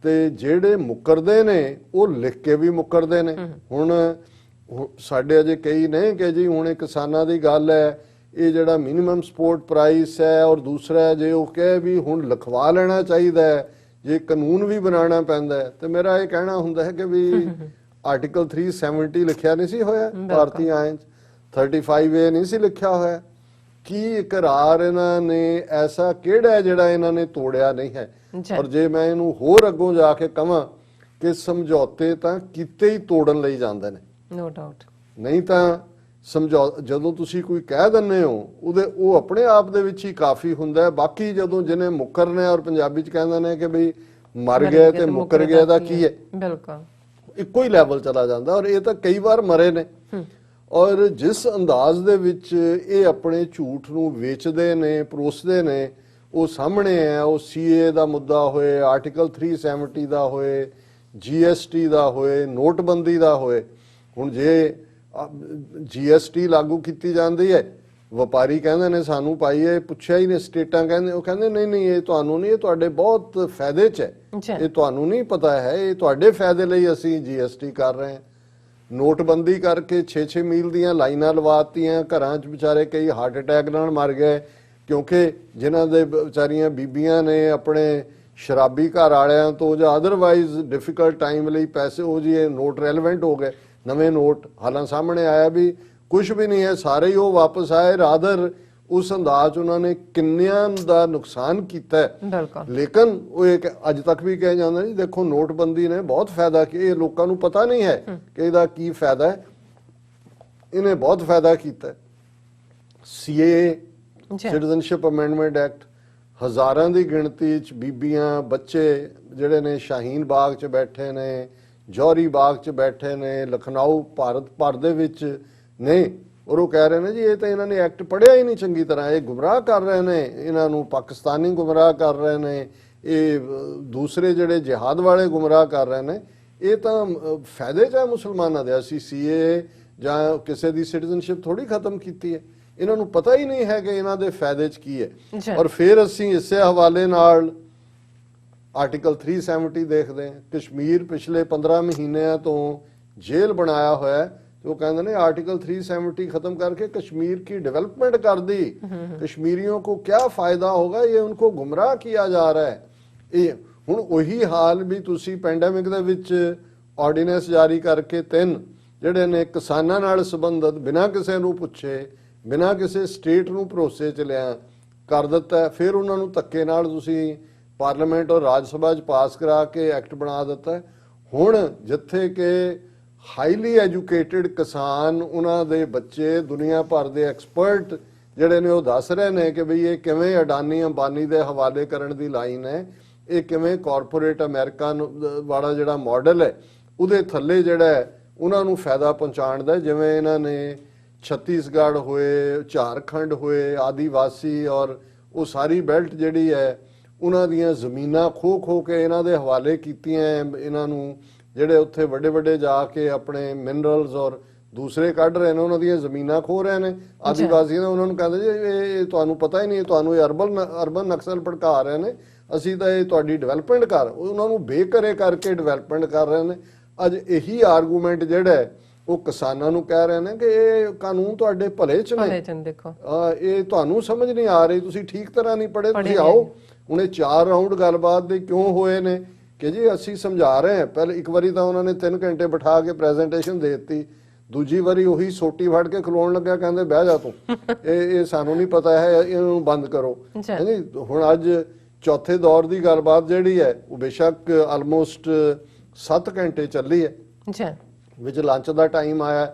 ਤੇ ਜਿਹੜੇ ਮੁੱਕਰਦੇ ਨੇ ਉਹ ਲਿਖ ਕੇ ਵੀ ਮੁੱਕਰਦੇ ਨੇ। ਹੁਣ ਸਾਡੇ ਅਜੇ ਕਈ ਨੇ ਕਿ ਜੀ ਹੁਣ ਇਹ ਕਿਸਾਨਾਂ ਦੀ ਗੱਲ ਹੈ, ਇਹ ਜਿਹੜਾ ਮਿਨੀਮਮ ਸਪੋਰਟ ਪ੍ਰਾਈਸ ਹੈ, ਔਰ ਦੂਸਰਾ ਜੇ ਉਹ ਕਹੇ ਵੀ ਹੁਣ ਲਿਖਵਾ ਲੈਣਾ ਚਾਹੀਦਾ ਹੈ, ਜੇ ਕਾਨੂੰਨ ਵੀ ਬਣਾਉਣਾ ਪੈਂਦਾ ਹੈ, ਤੇ ਮੇਰਾ ਇਹ ਕਹਿਣਾ ਹੁੰਦਾ ਹੈ ਕਿ ਵੀ ਆਰਟੀਕਲ 370 ਲਿਖਿਆ ਨਹੀਂ ਸੀ ਹੋਇਆ ਭਾਰਤੀ ਆਇਨ 'ਚ, 35A ਨਹੀਂ ਸੀ ਲਿਖਿਆ ਹੋਇਆ। ਕੀ ਇਕਰਾਰ ਇਹਨਾਂ ਨੇ ਐਸਾ ਕਿਹੜਾ ਜਿਹੜਾ ਇਹਨਾਂ ਨੇ ਤੋੜਿਆ ਨਹੀਂ ਹੈ? ਔਰ ਜੇ ਮੈਂ ਇਹਨੂੰ ਹੋਰ ਅੱਗੋਂ ਜਾ ਕੇ ਕਹਾਂ ਕਿ ਸਮਝੌਤੇ ਤਾਂ ਕੀਤੇ ਹੀ ਤੋੜਨ ਲਈ ਜਾਂਦੇ ਨੇ, ਨੋ ਡਾਊਟ, ਨਹੀਂ ਤਾਂ ਜਦੋਂ ਤੁਸੀਂ ਕੋਈ ਕਹਿ ਦਿੰਦੇ ਹੋ ਉਹ ਆਪਣੇ ਆਪ ਦੇ ਵਿੱਚ ਹੀ ਕਾਫੀ ਹੁੰਦਾ। ਬਾਕੀ ਜਦੋਂ ਜਿਹਨੇ ਮੁੱਕਰਨੇ, ਔਰ ਪੰਜਾਬੀ 'ਚ ਕਹਿੰਦੇ ਨੇ ਕਿ ਬਈ ਮਰ ਗਏ ਤੇ ਮੁੱਕਰ ਗਏ ਦਾ ਕੀ ਹੈ, ਬਿਲਕੁਲ ਇੱਕੋ ਹੀ ਲੈਵਲ ਚਲਾ ਜਾਂਦਾ। ਔਰ ਇਹ ਤਾਂ ਕਈ ਵਾਰ ਮਰੇ ਨੇ। ਔਰ ਜਿਸ ਅੰਦਾਜ਼ ਦੇ ਵਿੱਚ ਇਹ ਆਪਣੇ ਝੂਠ ਨੂੰ ਵੇਚਦੇ ਨੇ, ਪਰੋਸਦੇ ਨੇ, ਉਹ ਸਾਹਮਣੇ ਹੈ। ਉਹ CA ਦਾ ਮੁੱਦਾ ਹੋਏ, ਆਰਟੀਕਲ 370 ਦਾ ਹੋਏ, GST ਦਾ ਹੋਏ, ਨੋਟਬੰਦੀ ਦਾ ਹੋਏ। ਹੁਣ ਜੇ GST ਲਾਗੂ ਕੀਤੀ ਜਾਂਦੀ ਹੈ ਵਪਾਰੀ ਕਹਿੰਦੇ ਨੇ ਸਾਨੂੰ ਭਾਈ ਇਹ ਪੁੱਛਿਆ ਹੀ ਨਹੀਂ, ਸਟੇਟਾਂ ਕਹਿੰਦੇ, ਉਹ ਕਹਿੰਦੇ ਨਹੀਂ ਨਹੀਂ ਇਹ ਤੁਹਾਨੂੰ ਨਹੀਂ, ਇਹ ਤੁਹਾਡੇ ਬਹੁਤ ਫਾਇਦੇ 'ਚ ਹੈ, ਇਹ ਤੁਹਾਨੂੰ ਨਹੀਂ ਪਤਾ ਹੈ, ਇਹ ਤੁਹਾਡੇ ਫਾਇਦੇ ਲਈ ਅਸੀਂ GST ਕਰ ਰਹੇ ਹਾਂ। ਨੋਟਬੰਦੀ ਕਰਕੇ 6-6 ਮੀਲ ਦੀਆਂ ਲਾਈਨਾਂ ਲਵਾਤੀਆਂ, ਘਰਾਂ 'ਚ ਵਿਚਾਰੇ ਕਈ ਹਾਰਟ ਅਟੈਕ ਨਾਲ ਮਰ ਗਏ, ਕਿਉਂਕਿ ਜਿਨ੍ਹਾਂ ਦੇ ਵਿਚਾਰੀਆਂ ਬੀਬੀਆਂ ਨੇ ਆਪਣੇ ਸ਼ਰਾਬੀ ਘਰ ਵਾਲਿਆਂ ਤੋਂ ਜਾਂ ਅਦਰਵਾਈਜ਼ ਡਿਫਿਕਲਟ ਟਾਈਮ ਲਈ ਪੈਸੇ, ਉਹ ਜੀ ਇਹ ਨੋਟ ਰੈਲੇਵੈਂਟ ਹੋ ਗਏ, ਨਵੇਂ ਨੋਟ। ਹਾਲਾਂ ਸਾਹਮਣੇ ਆਇਆ ਵੀ ਕੁਝ ਵੀ ਨਹੀਂ ਹੈ, ਸਾਰੇ ਹੀ ਉਹ ਵਾਪਸ ਆਏ। ਰਾਦਰ ਉਸ ਅੰਦਾਜ਼ ਉਹਨਾਂ ਨੇ ਕਿੰਨਿਆਂ ਦਾ ਨੁਕਸਾਨ ਕੀਤਾ ਹੈ। ਲੇਕਿਨ ਉਹ ਇੱਕ ਅੱਜ ਤੱਕ ਵੀ ਕਿਹਾ ਜਾਂਦਾ ਜੀ ਦੇਖੋ ਨੋਟਬੰਦੀ ਨੇ ਬਹੁਤ ਫਾਇਦਾ ਕੀਤਾ, ਇਹ ਲੋਕਾਂ ਨੂੰ ਪਤਾ ਨਹੀਂ ਹੈ ਕਿ ਇਹਦਾ ਕੀ ਫਾਇਦਾ ਹੈ, ਇਹਨੇ ਬਹੁਤ ਫਾਇਦਾ ਕੀਤਾ। CAA ਸਿਟੀਜ਼ਨਸ਼ਿਪ ਅਮੈਂਡਮੈਂਟ ਐਕਟ, ਹਜ਼ਾਰਾਂ ਦੀ ਗਿਣਤੀ 'ਚ ਬੀਬੀਆਂ ਬੱਚੇ ਜਿਹੜੇ ਨੇ ਸ਼ਾਹੀਨ ਬਾਗ 'ਚ ਬੈਠੇ ਨੇ, ਜੌਹਰੀ ਬਾਗ 'ਚ ਬੈਠੇ ਨੇ, ਲਖਨਊ ਭਾਰਤ ਭਰ ਦੇ ਵਿੱਚ ਨੇ, ਔਰ ਉਹ ਕਹਿ ਰਹੇ ਨੇ ਜੀ ਇਹ ਤਾਂ ਇਹਨਾਂ ਨੇ ਐਕਟ ਪੜ੍ਹਿਆ ਹੀ ਨਹੀਂ ਚੰਗੀ ਤਰ੍ਹਾਂ, ਇਹ ਗੁੰਮਰਾਹ ਕਰ ਰਹੇ ਨੇ, ਇਹਨਾਂ ਨੂੰ ਪਾਕਿਸਤਾਨੀ ਗੁੰਮਰਾਹ ਕਰ ਰਹੇ ਨੇ, ਇਹ ਦੂਸਰੇ ਜਿਹੜੇ ਜਿਹਾਦ ਵਾਲੇ ਗੁੰਮਰਾਹ ਕਰ ਰਹੇ ਨੇ, ਇਹ ਤਾਂ ਫਾਇਦੇ 'ਚ ਹੈ ਮੁਸਲਮਾਨਾਂ ਦੇ। ਅਸੀਂ CAA ਜਾਂ ਕਿਸੇ ਦੀ ਸਿਟੀਜ਼ਨਸ਼ਿਪ ਥੋੜੀ ਖਤਮ ਕੀਤੀ ਹੈ, ਇਹਨਾਂ ਨੂੰ ਪਤਾ ਹੀ ਨਹੀਂ ਹੈ ਕਿ ਇਹਨਾਂ ਦੇ ਫਾਇਦੇ 'ਚ ਕੀ ਹੈ। ਔਰ ਫਿਰ ਅਸੀਂ ਇਸੇ ਹਵਾਲੇ ਨਾਲ ਆਰਟੀਕਲ 370 ਦੇਖਦੇ ਹਾਂ, ਕਸ਼ਮੀਰ ਪਿਛਲੇ 15 ਮਹੀਨਿਆਂ ਤੋਂ ਜੇਲ੍ਹ ਬਣਾਇਆ ਹੋਇਆ ਹੈ, वो कहते हैं आर्टिकल 370 खत्म करके कश्मीर की डेवलपमेंट कर दी, कश्मीरियों को क्या फायदा होगा, ये उनको गुमराह किया जा रहा है। ये हुण वही हाल भी तुसी पैंडेमिक दे विच ऑर्डीनेंस जारी करके 3 ਜਿਹੜੇ ਨੇ ਕਿਸਾਨਾਂ ਨਾਲ ਸੰਬੰਧਿਤ ਬਿਨਾਂ ਕਿਸੇ ਨੂੰ ਪੁੱਛੇ, ਬਿਨਾਂ ਕਿਸੇ ਸਟੇਟ ਨੂੰ ਭਰੋਸੇ ਚ ਲਿਆ ਕਰ ਦਿੱਤਾ। ਫਿਰ ਉਹਨਾਂ ਨੂੰ ਧੱਕੇ ਨਾਲ ਤੁਸੀਂ ਪਾਰਲੀਮੈਂਟ ਔਰ ਰਾਜ ਸਭਾ 'ਚ ਪਾਸ ਕਰਾ ਕੇ ਐਕਟ ਬਣਾ ਦਿੱਤਾ। ਹੁਣ ਜਿੱਥੇ ਕਿ ਹਾਈਲੀ ਐਜੂਕੇਟਿਡ ਕਿਸਾਨ, ਉਹਨਾਂ ਦੇ ਬੱਚੇ, ਦੁਨੀਆ ਭਰ ਦੇ ਐਕਸਪਰਟ ਜਿਹੜੇ ਨੇ ਉਹ ਦੱਸ ਰਹੇ ਨੇ ਕਿ ਬਈ ਇਹ ਕਿਵੇਂ ਅਡਾਨੀ ਅੰਬਾਨੀ ਦੇ ਹਵਾਲੇ ਕਰਨ ਦੀ ਲਾਈਨ ਹੈ, ਇਹ ਕਿਵੇਂ ਕਾਰਪੋਰੇਟ ਅਮਰੀਕਾ ਵਾਲਾ ਜਿਹੜਾ ਮਾਡਲ ਹੈ ਉਹਦੇ ਥੱਲੇ ਜਿਹੜਾ ਉਹਨਾਂ ਨੂੰ ਫਾਇਦਾ ਪਹੁੰਚਾਉਣ ਦਾ। ਜਿਵੇਂ ਇਹਨਾਂ ਨੇ ਛੱਤੀਸਗੜ੍ਹ ਹੋਏ, ਝਾਰਖੰਡ ਹੋਏ, ਆਦੀਵਾਸੀ ਔਰ ਉਹ ਸਾਰੀ ਬੈਲਟ ਜਿਹੜੀ ਹੈ ਉਹਨਾਂ ਦੀਆਂ ਜ਼ਮੀਨਾਂ ਖੋ ਕੇ ਇਹਨਾਂ ਦੇ ਹਵਾਲੇ ਕੀਤੀਆਂ। ਇਹਨਾਂ ਨੂੰ ਜਿਹੜੇ ਉੱਥੇ ਵੱਡੇ ਵੱਡੇ ਜਾ ਕੇ ਆਪਣੇ ਮਿਨਰਲਸ ਔਰ ਦੂਸਰੇ ਕੱਢ ਰਹੇ ਨੇ, ਉਹਨਾਂ ਦੀਆਂ ਜ਼ਮੀਨਾਂ ਖੋ ਰਹੇ ਨੇ ਆਦੀਵਾਸੀਆਂ ਦਾ। ਉਹਨਾਂ ਨੂੰ ਕਹਿੰਦੇ ਜੀ ਇਹ ਤੁਹਾਨੂੰ ਪਤਾ ਹੀ ਨਹੀਂ, ਤੁਹਾਨੂੰ ਇਹ ਅਰਬਨ ਨਕਸਲ ਭੜਕਾ ਰਹੇ ਨੇ, ਅਸੀਂ ਤਾਂ ਇਹ ਤੁਹਾਡੀ ਡਿਵੈਲਪਮੈਂਟ ਕਰ, ਉਹਨਾਂ ਨੂੰ ਬੇਘਰੇ ਕਰਕੇ ਡਿਵੈਲਪਮੈਂਟ ਕਰ ਰਹੇ ਨੇ। ਅੱਜ ਇਹੀ ਆਰਗੂਮੈਂਟ ਜਿਹੜਾ ਉਹ ਕਿਸਾਨਾਂ ਨੂੰ ਕਹਿ ਰਹੇ ਨੇ ਕਿ ਇਹ ਕਾਨੂੰਨ ਤੁਹਾਡੇ ਭਲੇ ਚ ਨੇ, ਦੇਖੋ ਇਹ ਤੁਹਾਨੂੰ ਸਮਝ ਨਹੀਂ ਆ ਰਹੀ, ਤੁਸੀਂ ਠੀਕ ਤਰ੍ਹਾਂ ਨਹੀਂ ਪੜ੍ਹੇ, ਤੁਸੀਂ ਆਓ। ਹੁਣ ਇਹ 4 ਰਾਊਂਡ ਗੱਲਬਾਤ ਦੇ ਕਿਉਂ ਹੋਏ ਨੇ ਕਿ ਜੀ ਅਸੀਂ ਸਮਝਾ ਰਹੇ ਹਾਂ। ਪਹਿਲੇ ਇੱਕ ਵਾਰੀ ਤਾਂ ਉਹਨਾਂ ਨੇ 3 ਘੰਟੇ ਬਿਠਾ ਕੇ ਪ੍ਰੈਜੈਂਟੇਸ਼ਨ ਦੇ ਦਿੱਤੀ, ਦੂਜੀ ਵਾਰੀ ਉਹੀ ਸੋਟੀ ਫੜ ਕੇ ਖਲੋਣ ਲੱਗਿਆ, ਕਹਿੰਦੇ ਬਹਿ ਜਾ ਤੂੰ, ਇਹ ਸਾਨੂੰ ਨਹੀਂ ਪਤਾ ਹੈ, ਇਹਨੂੰ ਬੰਦ ਕਰੋ। ਹੁਣ ਅੱਜ ਚੌਥੇ ਦੌਰ ਦੀ ਗੱਲਬਾਤ ਜਿਹੜੀ ਹੈ ਉਹ ਬੇਸ਼ੱਕ ਆਲਮੋਸਟ 7 ਘੰਟੇ ਚੱਲੀ ਹੈ, ਵਿੱਚ ਲੰਚ ਦਾ ਟਾਈਮ ਆਇਆ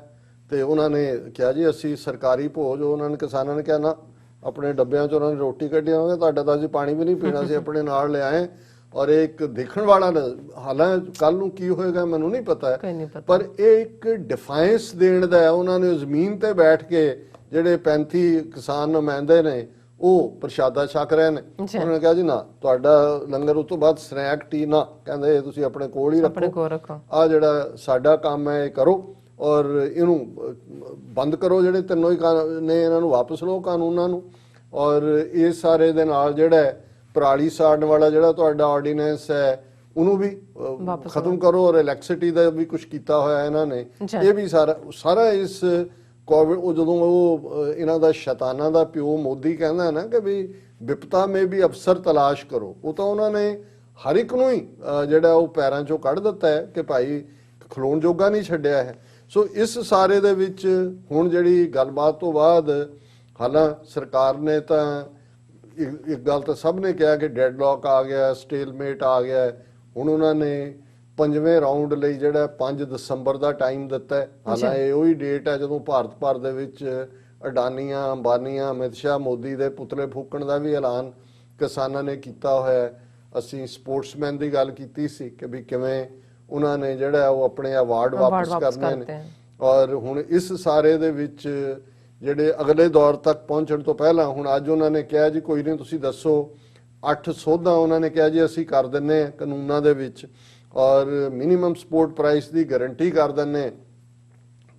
ਤੇ ਉਹਨਾਂ ਨੇ ਕਿਹਾ ਜੀ ਅਸੀਂ ਸਰਕਾਰੀ ਭੋਜ, ਉਹਨਾਂ ਨੇ ਕਿਸਾਨਾਂ ਨੇ ਕਿਹਾ ਨਾ, ਆਪਣੇ ਡੱਬਿਆਂ 'ਚ ਉਹਨਾਂ ਨੇ ਰੋਟੀ ਕੱਢੀ ਹੋਵੇ, ਤੁਹਾਡਾ ਤਾਂ ਅਸੀਂ ਪਾਣੀ ਵੀ ਨਹੀਂ ਪੀਣਾ ਸੀ, ਆਪਣੇ ਨਾਲ ਲਿਆਏ। ਔਰ ਇੱਕ ਦੇਖਣ ਵਾਲਾ, ਹਾਲਾਂਕਿ ਕੱਲ ਨੂੰ ਕੀ ਹੋਏਗਾ ਮੈਨੂੰ ਨਹੀਂ ਪਤਾ ਹੈ, ਪਰ ਇਹ ਇੱਕ ਡਿਫਾਈਂਸ ਦੇਣ ਦਾ ਹੈ। ਉਹਨਾਂ ਨੇ ਜ਼ਮੀਨ ਤੇ ਬੈਠ ਕੇ ਜਿਹੜੇ 35 ਕਿਸਾਨ ਨੁਮਾਇੰਦੇ ਨੇ ਉਹ ਪ੍ਰਸ਼ਾਦਾ ਛਕ ਰਹੇ ਨੇ। ਉਹਨਾਂ ਨੇ ਕਿਹਾ ਜੀ ਨਾ, ਤੁਹਾਡਾ ਲੰਗਰ ਉਸ ਤੋਂ ਬਾਅਦ ਸਨੈਕ ਟੀ ਨਾ, ਕਹਿੰਦੇ ਤੁਸੀਂ ਆਪਣੇ ਕੋਲ ਹੀ ਰੱਖੋ, ਆ ਜਿਹੜਾ ਸਾਡਾ ਕੰਮ ਹੈ ਇਹ ਕਰੋ ਔਰ ਇਹਨੂੰ ਬੰਦ ਕਰੋ, ਜਿਹੜੇ ਤਿੰਨੋਂ ਹੀ ਨੇ ਇਹਨਾਂ ਨੂੰ ਵਾਪਸ ਲਓ ਕਾਨੂੰਨਾਂ ਨੂੰ। ਔਰ ਇਸ ਸਾਰੇ ਦੇ ਨਾਲ ਜਿਹੜਾ ਪਰਾਲੀ ਸਾੜਨ ਵਾਲਾ ਜਿਹੜਾ ਤੁਹਾਡਾ ਆਰਡੀਨੈਂਸ ਹੈ ਉਹਨੂੰ ਵੀ ਖਤਮ ਕਰੋ, ਔਰ ਇਲੈਕਟ੍ਰਿਸਿਟੀ ਦਾ ਵੀ ਕੁਝ ਕੀਤਾ ਹੋਇਆ ਇਹਨਾਂ ਨੇ, ਇਹ ਵੀ ਸਾਰਾ ਇਸ ਕੋਵਿਡ। ਉਹ ਜਦੋਂ ਉਹ ਇਹਨਾਂ ਦਾ ਸ਼ੈਤਾਨਾਂ ਦਾ ਪਿਓ ਮੋਦੀ ਕਹਿੰਦਾ ਨਾ ਕਿ ਵੀ ਵਿਪਤਾ ਮੇ ਵੀ ਅਫਸਰ ਤਲਾਸ਼ ਕਰੋ, ਉਹ ਤਾਂ ਉਹਨਾਂ ਨੇ ਹਰ ਇੱਕ ਨੂੰ ਹੀ ਜਿਹੜਾ ਉਹ ਪੈਰਾਂ ਚੋਂ ਕੱਢ ਦਿੱਤਾ ਹੈ ਕਿ ਭਾਈ ਖਲੋਣ ਜੋਗਾ ਨਹੀਂ ਛੱਡਿਆ ਹੈ। ਸੋ ਇਸ ਸਾਰੇ ਦੇ ਵਿੱਚ ਹੁਣ ਜਿਹੜੀ ਗੱਲਬਾਤ ਤੋਂ ਬਾਅਦ, ਹਾਲਾਂ ਸਰਕਾਰ ਨੇ ਤਾਂ ਇੱਕ ਗੱਲ ਤਾਂ ਸਭ ਨੇ ਕਿਹਾ ਕਿ ਡੈਡਲੌਕ ਆ ਗਿਆ, ਸਟੇਲਮੇਟ ਆ ਗਿਆ। ਹੁਣ ਉਹਨਾਂ ਨੇ 5ਵੇਂ ਰਾਊਂਡ ਲਈ ਜਿਹੜਾ 5 ਦਸੰਬਰ ਦਾ ਟਾਈਮ ਦਿੱਤਾ ਹੈ। ਹਾਲਾਂਕਿ ਇਹ ਉਹੀ ਡੇਟ ਹੈ ਜਦੋਂ ਭਾਰਤ ਭਰ ਦੇ ਵਿੱਚ ਅਡਾਨੀਆਂ, ਅੰਬਾਨੀਆਂ, ਅਮਿਤ ਸ਼ਾਹ, ਮੋਦੀ ਦੇ ਪੁਤਲੇ ਫੂਕਣ ਦਾ ਵੀ ਐਲਾਨ ਕਿਸਾਨਾਂ ਨੇ ਕੀਤਾ ਹੋਇਆ। ਅਸੀਂ ਸਪੋਰਟਸਮੈਨ ਦੀ ਗੱਲ ਕੀਤੀ ਸੀ ਕਿ ਵੀ ਕਿਵੇਂ ਉਹਨਾਂ ਨੇ ਜਿਹੜਾ ਉਹ ਆਪਣੇ ਅਵਾਰਡ ਵਾਪਸ ਕਰਨੇ ਨੇ। ਔਰ ਹੁਣ ਇਸ ਸਾਰੇ ਦੇ ਵਿੱਚ ਜਿਹੜੇ ਅਗਲੇ ਦੌਰ ਤੱਕ ਪਹੁੰਚਣ ਤੋਂ ਪਹਿਲਾਂ ਹੁਣ ਅੱਜ ਉਹਨਾਂ ਨੇ ਕਿਹਾ ਜੀ ਕੋਈ ਨਹੀਂ ਤੁਸੀਂ ਦੱਸੋ, 8 ਸੋਧਾਂ ਉਹਨਾਂ ਨੇ ਕਿਹਾ ਜੀ ਅਸੀਂ ਕਰ ਦਿੰਨੇ ਆ ਕਾਨੂੰਨਾਂ ਦੇ ਵਿੱਚ, ਔਰ ਮਿਨੀਮਮ ਸਪੋਰਟ ਪ੍ਰਾਈਸ ਦੀ ਗਾਰੰਟੀ ਕਰ ਦਿੰਨੇ।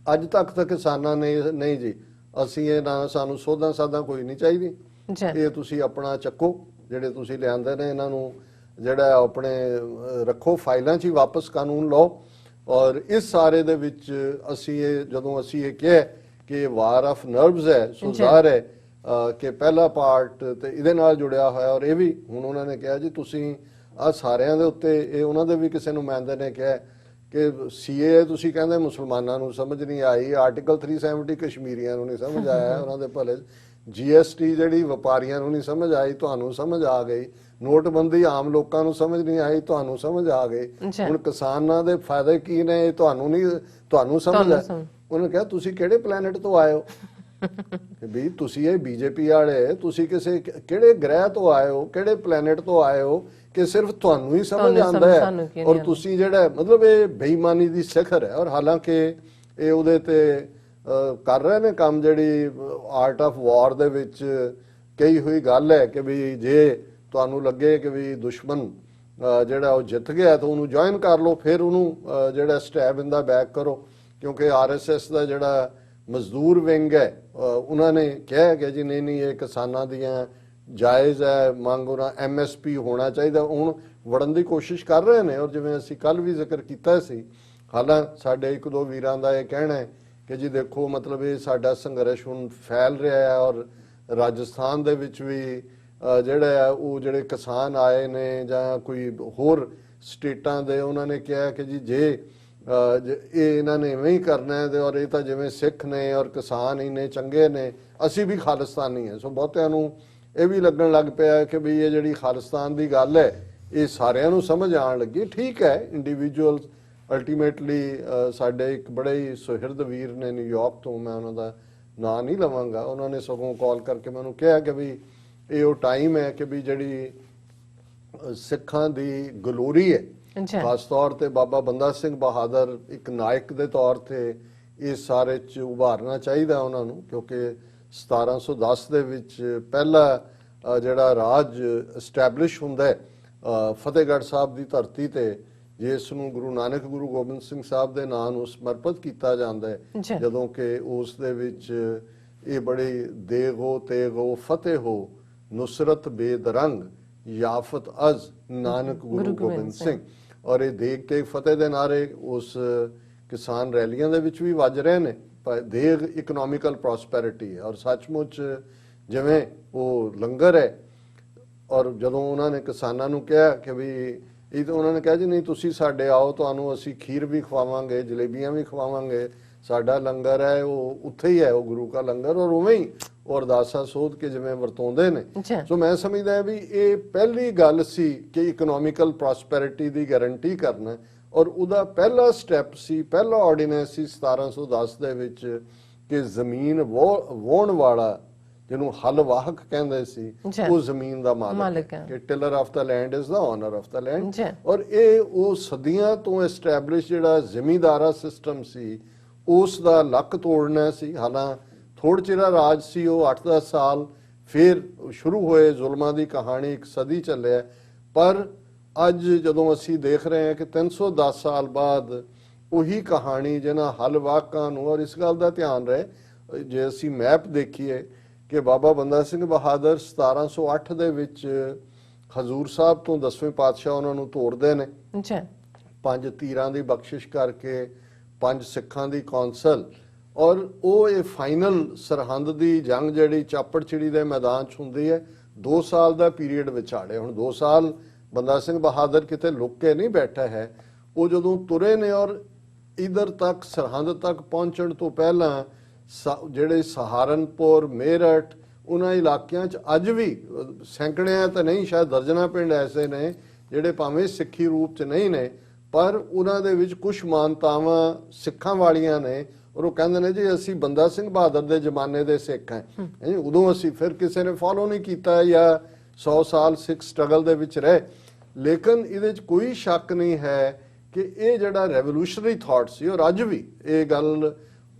ਅੱਜ ਤੱਕ ਤਾਂ ਕਿਸਾਨਾਂ ਨੇ ਨਹੀਂ ਜੀ, ਅਸੀਂ ਇਹ ਨਾ ਸਾਨੂੰ ਸੋਧਾਂ ਸਾਧਾਂ ਕੋਈ ਨਹੀਂ ਚਾਹੀਦੀ, ਜੀ ਇਹ ਤੁਸੀਂ ਆਪਣਾ ਚੱਕੋ, ਜਿਹੜੇ ਤੁਸੀਂ ਲਿਆਂਦੇ ਨੇ ਇਹਨਾਂ ਨੂੰ ਜਿਹੜਾ ਆਪਣੇ ਰੱਖੋ ਫਾਈਲਾਂ 'ਚ ਹੀ ਵਾਪਸ ਕਾਨੂੰਨ ਲਾਓ। ਔਰ ਇਸ ਸਾਰੇ ਦੇ ਵਿੱਚ ਅਸੀਂ ਇਹ ਜਦੋਂ ਅਸੀਂ ਇਹ ਕਿਹਾ ਕਿ ਵਾਰ ਆਫ ਨਰਵਸ ਹੈ, ਸੋ ਜ਼ਾਹਰ ਹੈ ਕਿ ਪਹਿਲਾ ਪਾਰਟ ਤੇ ਇਹਦੇ ਨਾਲ ਜੁੜਿਆ ਹੋਇਆ। ਔਰ ਇਹ ਵੀ ਹੁਣ ਉਹਨਾਂ ਨੇ ਕਿਹਾ ਜੀ ਤੁਸੀਂ ਆ ਸਾਰਿਆਂ ਦੇ ਉੱਤੇ, ਇਹ ਉਹਨਾਂ ਦੇ ਵੀ ਕਿਸੇ ਨੁਮਾਇੰਦੇ ਨੇ ਕਿਹਾ ਕਿ ਸੀਏ ਤੁਸੀਂ ਕਹਿੰਦੇ ਮੁਸਲਮਾਨਾਂ ਨੂੰ ਸਮਝ ਨਹੀਂ ਆਈ, ਆਰਟੀਕਲ 370 ਕਸ਼ਮੀਰੀਆਂ ਨੂੰ ਨਹੀਂ ਸਮਝ ਆਇਆ ਉਹਨਾਂ ਦੇ ਭਲੇ, GST ਜਿਹੜੀ ਵਪਾਰੀਆਂ ਨੂੰ ਨਹੀਂ ਸਮਝ ਆਈ, ਤੁਹਾਨੂੰ ਸਮਝ ਆ ਗਈ, ਨੋਟਬੰਦੀ ਆਮ ਲੋਕਾਂ ਨੂੰ ਸਮਝ ਨਹੀਂ ਆਈ, ਤੁਹਾਨੂੰ ਸਮਝ ਆ ਗਈ, ਹੁਣ ਕਿਸਾਨਾਂ ਦੇ ਫਾਇਦੇ ਕੀ ਨੇ ਇਹ ਤੁਹਾਨੂੰ ਸਮਝ ਆ। ਉਹਨੇ ਕਿਹਾ ਤੁਸੀਂ ਕਿਹੜੇ ਪਲੈਨਟ ਤੋਂ ਆਏ ਹੋ ਵੀ ਤੁਸੀਂ ਇਹ ਬੀਜੇਪੀ ਵਾਲੇ, ਤੁਸੀਂ ਕਿਸੇ ਕਿਹੜੇ ਗ੍ਰਹਿ ਤੋਂ ਆਏ ਹੋ, ਕਿਹੜੇ ਪਲੈਨਟ ਤੋਂ ਆਏ ਹੋ ਕਿ ਸਿਰਫ ਤੁਹਾਨੂੰ ਹੀ ਸਮਝ ਆਉਂਦਾ ਹੈ ਔਰ ਤੁਸੀਂ ਜਿਹੜਾ ਮਤਲਬ ਇਹ ਬੇਈਮਾਨੀ ਦੀ ਸਿਖਰ ਹੈ। ਔਰ ਹਾਲਾਂਕਿ ਇਹ ਉਹਦੇ ਤੇ ਕਰ ਰਹੇ ਨੇ ਕੰਮ, ਜਿਹੜੀ ਆਰਟ ਆਫ ਵਾਰ ਦੇ ਵਿੱਚ ਕਹੀ ਹੋਈ ਗੱਲ ਹੈ ਕਿ ਵੀ ਜੇ ਤੁਹਾਨੂੰ ਲੱਗੇ ਕਿ ਵੀ ਦੁਸ਼ਮਣ ਜਿਹੜਾ ਉਹ ਜਿੱਤ ਗਿਆ ਤਾਂ ਉਹਨੂੰ ਜੁਆਇਨ ਕਰ ਲਓ, ਫਿਰ ਉਹਨੂੰ ਜਿਹੜਾ ਸਟੈਬ ਇਨ ਦਾ ਬੈਕ ਕਰੋ, ਕਿਉਂਕਿ RSS ਦਾ ਜਿਹੜਾ ਮਜ਼ਦੂਰ ਵਿੰਗ ਹੈ ਉਹਨਾਂ ਨੇ ਕਿਹਾ ਕਿ ਜੀ ਨਹੀਂ ਇਹ ਕਿਸਾਨਾਂ ਦੀਆਂ ਜਾਇਜ਼ ਹੈ ਮੰਗ, ਉਹਨਾਂ MSP ਹੋਣਾ ਚਾਹੀਦਾ, ਹੁਣ ਵੜਨ ਦੀ ਕੋਸ਼ਿਸ਼ ਕਰ ਰਹੇ ਨੇ। ਔਰ ਜਿਵੇਂ ਅਸੀਂ ਕੱਲ ਵੀ ਜ਼ਿਕਰ ਕੀਤਾ ਸੀ, ਹਾਲਾਂ ਸਾਡੇ ਇੱਕ ਦੋ ਵੀਰਾਂ ਦਾ ਇਹ ਕਹਿਣਾ ਹੈ ਕਿ ਜੀ ਦੇਖੋ ਮਤਲਬ ਇਹ ਸਾਡਾ ਸੰਘਰਸ਼ ਹੁਣ ਫੈਲ ਰਿਹਾ ਹੈ ਔਰ ਰਾਜਸਥਾਨ ਦੇ ਵਿੱਚ ਵੀ ਜਿਹੜਾ ਉਹ ਜਿਹੜੇ ਕਿਸਾਨ ਆਏ ਨੇ ਜਾਂ ਕੋਈ ਹੋਰ ਸਟੇਟਾਂ ਦੇ, ਉਹਨਾਂ ਨੇ ਕਿਹਾ ਕਿ ਜੀ ਜੇ ਇਹ ਇਹਨਾਂ ਨੇ ਇਵੇਂ ਹੀ ਕਰਨਾ ਹੈ ਤੇ ਔਰ ਇਹ ਤਾਂ ਜਿਵੇਂ ਸਿੱਖ ਨੇ ਔਰ ਕਿਸਾਨ ਇੰਨੇ ਚੰਗੇ ਨੇ, ਅਸੀਂ ਵੀ ਖਾਲਿਸਤਾਨੀ ਹੈ। ਸੋ ਬਹੁਤਿਆਂ ਨੂੰ ਇਹ ਵੀ ਲੱਗਣ ਲੱਗ ਪਿਆ ਕਿ ਵੀ ਇਹ ਜਿਹੜੀ ਖਾਲਿਸਤਾਨ ਦੀ ਗੱਲ ਹੈ ਇਹ ਸਾਰਿਆਂ ਨੂੰ ਸਮਝ ਆਉਣ ਲੱਗੀ। ਠੀਕ ਹੈ, ਇੰਡੀਵਿਜੂਅਲ ਅਲਟੀਮੇਟਲੀ ਸਾਡੇ ਇੱਕ ਬੜੇ ਹੀ ਸੁਹਿਰਦ ਵੀਰ ਨੇ ਨਿਊਯਾਰਕ ਤੋਂ, ਮੈਂ ਉਹਨਾਂ ਦਾ ਨਾਂ ਨਹੀਂ ਲਵਾਂਗਾ, ਉਹਨਾਂ ਨੇ ਸਗੋਂ ਕਾਲ ਕਰਕੇ ਮੈਨੂੰ ਕਿਹਾ ਕਿ ਵੀ ਇਹ ਉਹ ਟਾਈਮ ਹੈ ਕਿ ਵੀ ਜਿਹੜੀ ਸਿੱਖਾਂ ਦੀ ਗਲੋਰੀ ਹੈ, ਖਾਸ ਤੌਰ ਤੇ ਬਾਬਾ ਬੰਦਾ ਸਿੰਘ ਬਹਾਦਰ ਇੱਕ ਨਾਇਕ ਦੇ ਤੌਰ ਤੇ ਇਸ ਸਾਰੇ 'ਚ ਉਭਾਰਨਾ ਚਾਹੀਦਾ ਉਹਨਾਂ ਨੂੰ, ਕਿਉਂਕਿ 1710 ਦੇ ਵਿੱਚ ਪਹਿਲਾ ਜਿਹੜਾ ਰਾਜ ਐਸਟੈਬਲਿਸ਼ ਹੁੰਦਾ ਹੈ ਫਤਿਹਗੜ੍ਹ ਸਾਹਿਬ ਦੀ ਧਰਤੀ ਤੇ, ਜਿਸ ਨੂੰ ਗੁਰੂ ਨਾਨਕ ਗੁਰੂ ਗੋਬਿੰਦ ਸਿੰਘ ਸਾਹਿਬ ਦੇ ਨਾਂ ਨੂੰ ਸਮਰਪਿਤ ਕੀਤਾ ਜਾਂਦਾ ਹੈ, ਜਦੋਂ ਕਿ ਉਸ ਦੇ ਵਿੱਚ ਇਹ ਬੜੀ ਦੇਗ ਹੋ ਤੇਗ ਹੋ ਫਤਿਹ ਹੋ ਨੁਸਰਤ ਬੇਦਰੰਗ ਯਾਫਤ ਅਜ਼ ਨਾਨਕ ਗੁਰੂ ਗੋਬਿੰਦ ਸਿੰਘ। ਔਰ ਇਹ ਦੇਗ ਤੇ ਫਤਿਹ ਦੇ ਨਾਰੇ ਉਸ ਕਿਸਾਨ ਰੈਲੀਆਂ ਦੇ ਵਿੱਚ ਵੀ ਵੱਜ ਰਹੇ ਨੇ। ਦੇਗ ਇਕਨੋਮਿਕਲ ਪ੍ਰੋਸਪੈਰਿਟੀ ਹੈ ਔਰ ਸੱਚਮੁੱਚ ਜਿਵੇਂ ਉਹ ਲੰਗਰ ਹੈ। ਔਰ ਜਦੋਂ ਉਹਨਾਂ ਨੇ ਕਿਸਾਨਾਂ ਨੂੰ ਕਿਹਾ ਕਿ ਵੀ ਇਹ ਤਾਂ ਉਹਨਾਂ ਨੇ ਕਿਹਾ ਜੀ ਨਹੀਂ ਤੁਸੀਂ ਸਾਡੇ ਆਓ, ਤੁਹਾਨੂੰ ਅਸੀਂ ਖੀਰ ਵੀ ਖਵਾਵਾਂਗੇ, ਜਲੇਬੀਆਂ ਵੀ ਖਵਾਵਾਂਗੇ, ਸਾਡਾ ਲੰਗਰ ਹੈ ਉਹ ਉੱਥੇ ਹੀ ਹੈ, ਉਹ ਗੁਰੂ ਦਾ ਲੰਗਰ, ਔਰ ਉਵੇਂ ਹੀ ਉਹ ਅਰਦਾਸਾਂ ਸੋਧ ਕੇ ਜਿਵੇਂ ਵਰਤੋਂਦੇ ਨੇ। ਸੋ ਮੈਂ ਸਮਝਦਾ ਵੀ ਇਹ ਪਹਿਲੀ ਗੱਲ ਸੀ ਕਿ ਇਕਨੋਮਿਕਲ ਪ੍ਰੋਸਪੈਰਿਟੀ ਦੀ ਗਾਰੰਟੀ ਕਰਨਾ, ਔਰ ਉਹਦਾ ਪਹਿਲਾ ਸਟੈਪ ਸੀ, ਪਹਿਲਾ ਆਰਡੀਨੈਂਸ ਸੀ 1710 ਦੇ ਵਿੱਚ ਕਿ ਜ਼ਮੀਨ ਵਾਹੁਣ ਵਾਲਾ, ਜਿਹਨੂੰ ਹਲ ਵਾਹਕ ਕਹਿੰਦੇ ਸੀ, ਉਹ ਜ਼ਮੀਨ ਦਾ ਮਾਲਕ ਹੈ, ਕਿ tiller of the land is the owner of the land. ਔਰ ਇਹ ਉਹ ਸਦੀਆਂ ਤੋਂ ਐਸਟੈਬਲਿਸ਼ ਜਿਹੜਾ ਜ਼ਿਮੀਂਦਾਰਾ ਸਿਸਟਮ ਸੀ ਉਸ ਦਾ ਲੱਕ ਤੋੜਨਾ ਸੀ। ਹਾਲਾਂ ਥੋੜ੍ਹਾ ਚਿਰ ਰਾਜ ਸੀ ਉਹ 8-10 ਸਾਲ, ਫਿਰ ਸ਼ੁਰੂ ਹੋਏ ਜ਼ੁਲਮਾਂ ਦੀ ਕਹਾਣੀ, ਇੱਕ ਸਦੀ ਚੱਲਿਆ। ਪਰ ਅੱਜ ਜਦੋਂ ਅਸੀਂ ਦੇਖ ਰਹੇ ਹਾਂ ਕਿ 310 ਸਾਲ ਬਾਅਦ ਉਹੀ ਕਹਾਣੀ ਜਿਹਨਾਂ ਹਲ ਵਾਕਾਂ ਨੂੰ, ਔਰ ਇਸ ਗੱਲ ਦਾ ਧਿਆਨ ਰਹੇ ਜੇ ਅਸੀਂ ਮੈਪ ਦੇਖੀਏ ਕਿ ਬਾਬਾ ਬੰਦਾ ਸਿੰਘ ਬਹਾਦਰ 1708 ਦੇ ਵਿੱਚ ਹਜ਼ੂਰ ਸਾਹਿਬ ਤੋਂ 10ਵੇਂ ਪਾਤਸ਼ਾਹ ਉਹਨਾਂ ਨੂੰ ਤੋਰਦੇ ਨੇ, 5 ਤੀਰਾਂ ਦੀ ਬਖਸ਼ਿਸ਼ ਕਰਕੇ, 5 ਸਿੱਖਾਂ ਦੀ ਕੌਂਸਲ, ਔਰ ਉਹ ਇਹ ਫਾਈਨਲ ਸਰਹੰਦ ਦੀ ਜੰਗ ਜਿਹੜੀ ਚਾਪੜਚਿੜੀ ਦੇ ਮੈਦਾਨ 'ਚ ਹੁੰਦੀ ਹੈ, 2 ਸਾਲ ਦਾ ਪੀਰੀਅਡ ਵਿਚਾਲੇ। ਹੁਣ 2 ਸਾਲ ਬੰਦਾ ਸਿੰਘ ਬਹਾਦਰ ਕਿਤੇ ਲੁੱਕ ਕੇ ਨਹੀਂ ਬੈਠਾ ਹੈ, ਉਹ ਜਦੋਂ ਤੁਰੇ ਨੇ ਔਰ ਇਧਰ ਤੱਕ ਸਰਹੰਦ ਤੱਕ ਪਹੁੰਚਣ ਤੋਂ ਪਹਿਲਾਂ ਜਿਹੜੇ ਸਹਾਰਨਪੁਰ, ਮੇਰਠ, ਉਹਨਾਂ ਇਲਾਕਿਆਂ 'ਚ ਅੱਜ ਵੀ ਸੈਂਕੜਿਆਂ ਤਾਂ ਨਹੀਂ ਸ਼ਾਇਦ ਦਰਜਨਾਂ ਪਿੰਡ ਐਸੇ ਨੇ ਜਿਹੜੇ ਭਾਵੇਂ ਸਿੱਖੀ ਰੂਪ 'ਚ ਨਹੀਂ ਨੇ ਪਰ ਉਹਨਾਂ ਦੇ ਵਿੱਚ ਕੁਝ ਮਾਨਤਾਵਾਂ ਸਿੱਖਾਂ ਵਾਲੀਆਂ ਨੇ, ਔਰ ਉਹ ਕਹਿੰਦੇ ਨੇ ਜੀ ਅਸੀਂ ਬੰਦਾ ਸਿੰਘ ਬਹਾਦਰ ਦੇ ਜ਼ਮਾਨੇ ਦੇ ਸਿੱਖ ਹਾਂ। ਉਦੋਂ ਅਸੀਂ ਫਿਰ ਕਿਸੇ ਨੇ ਫੋਲੋ ਨਹੀਂ ਕੀਤਾ ਜਾਂ 100 ਸਾਲ ਸਿੱਖ ਸਟਰਗਲ ਦੇ ਵਿੱਚ ਰਹੇ। ਲੇਕਿਨ ਇਹਦੇ 'ਚ ਕੋਈ ਸ਼ੱਕ ਨਹੀਂ ਹੈ ਕਿ ਇਹ ਜਿਹੜਾ ਰੈਵੋਲੂਸ਼ਨਰੀ ਥਾਟ ਸੀ, ਔਰ ਅੱਜ ਵੀ ਇਹ ਗੱਲ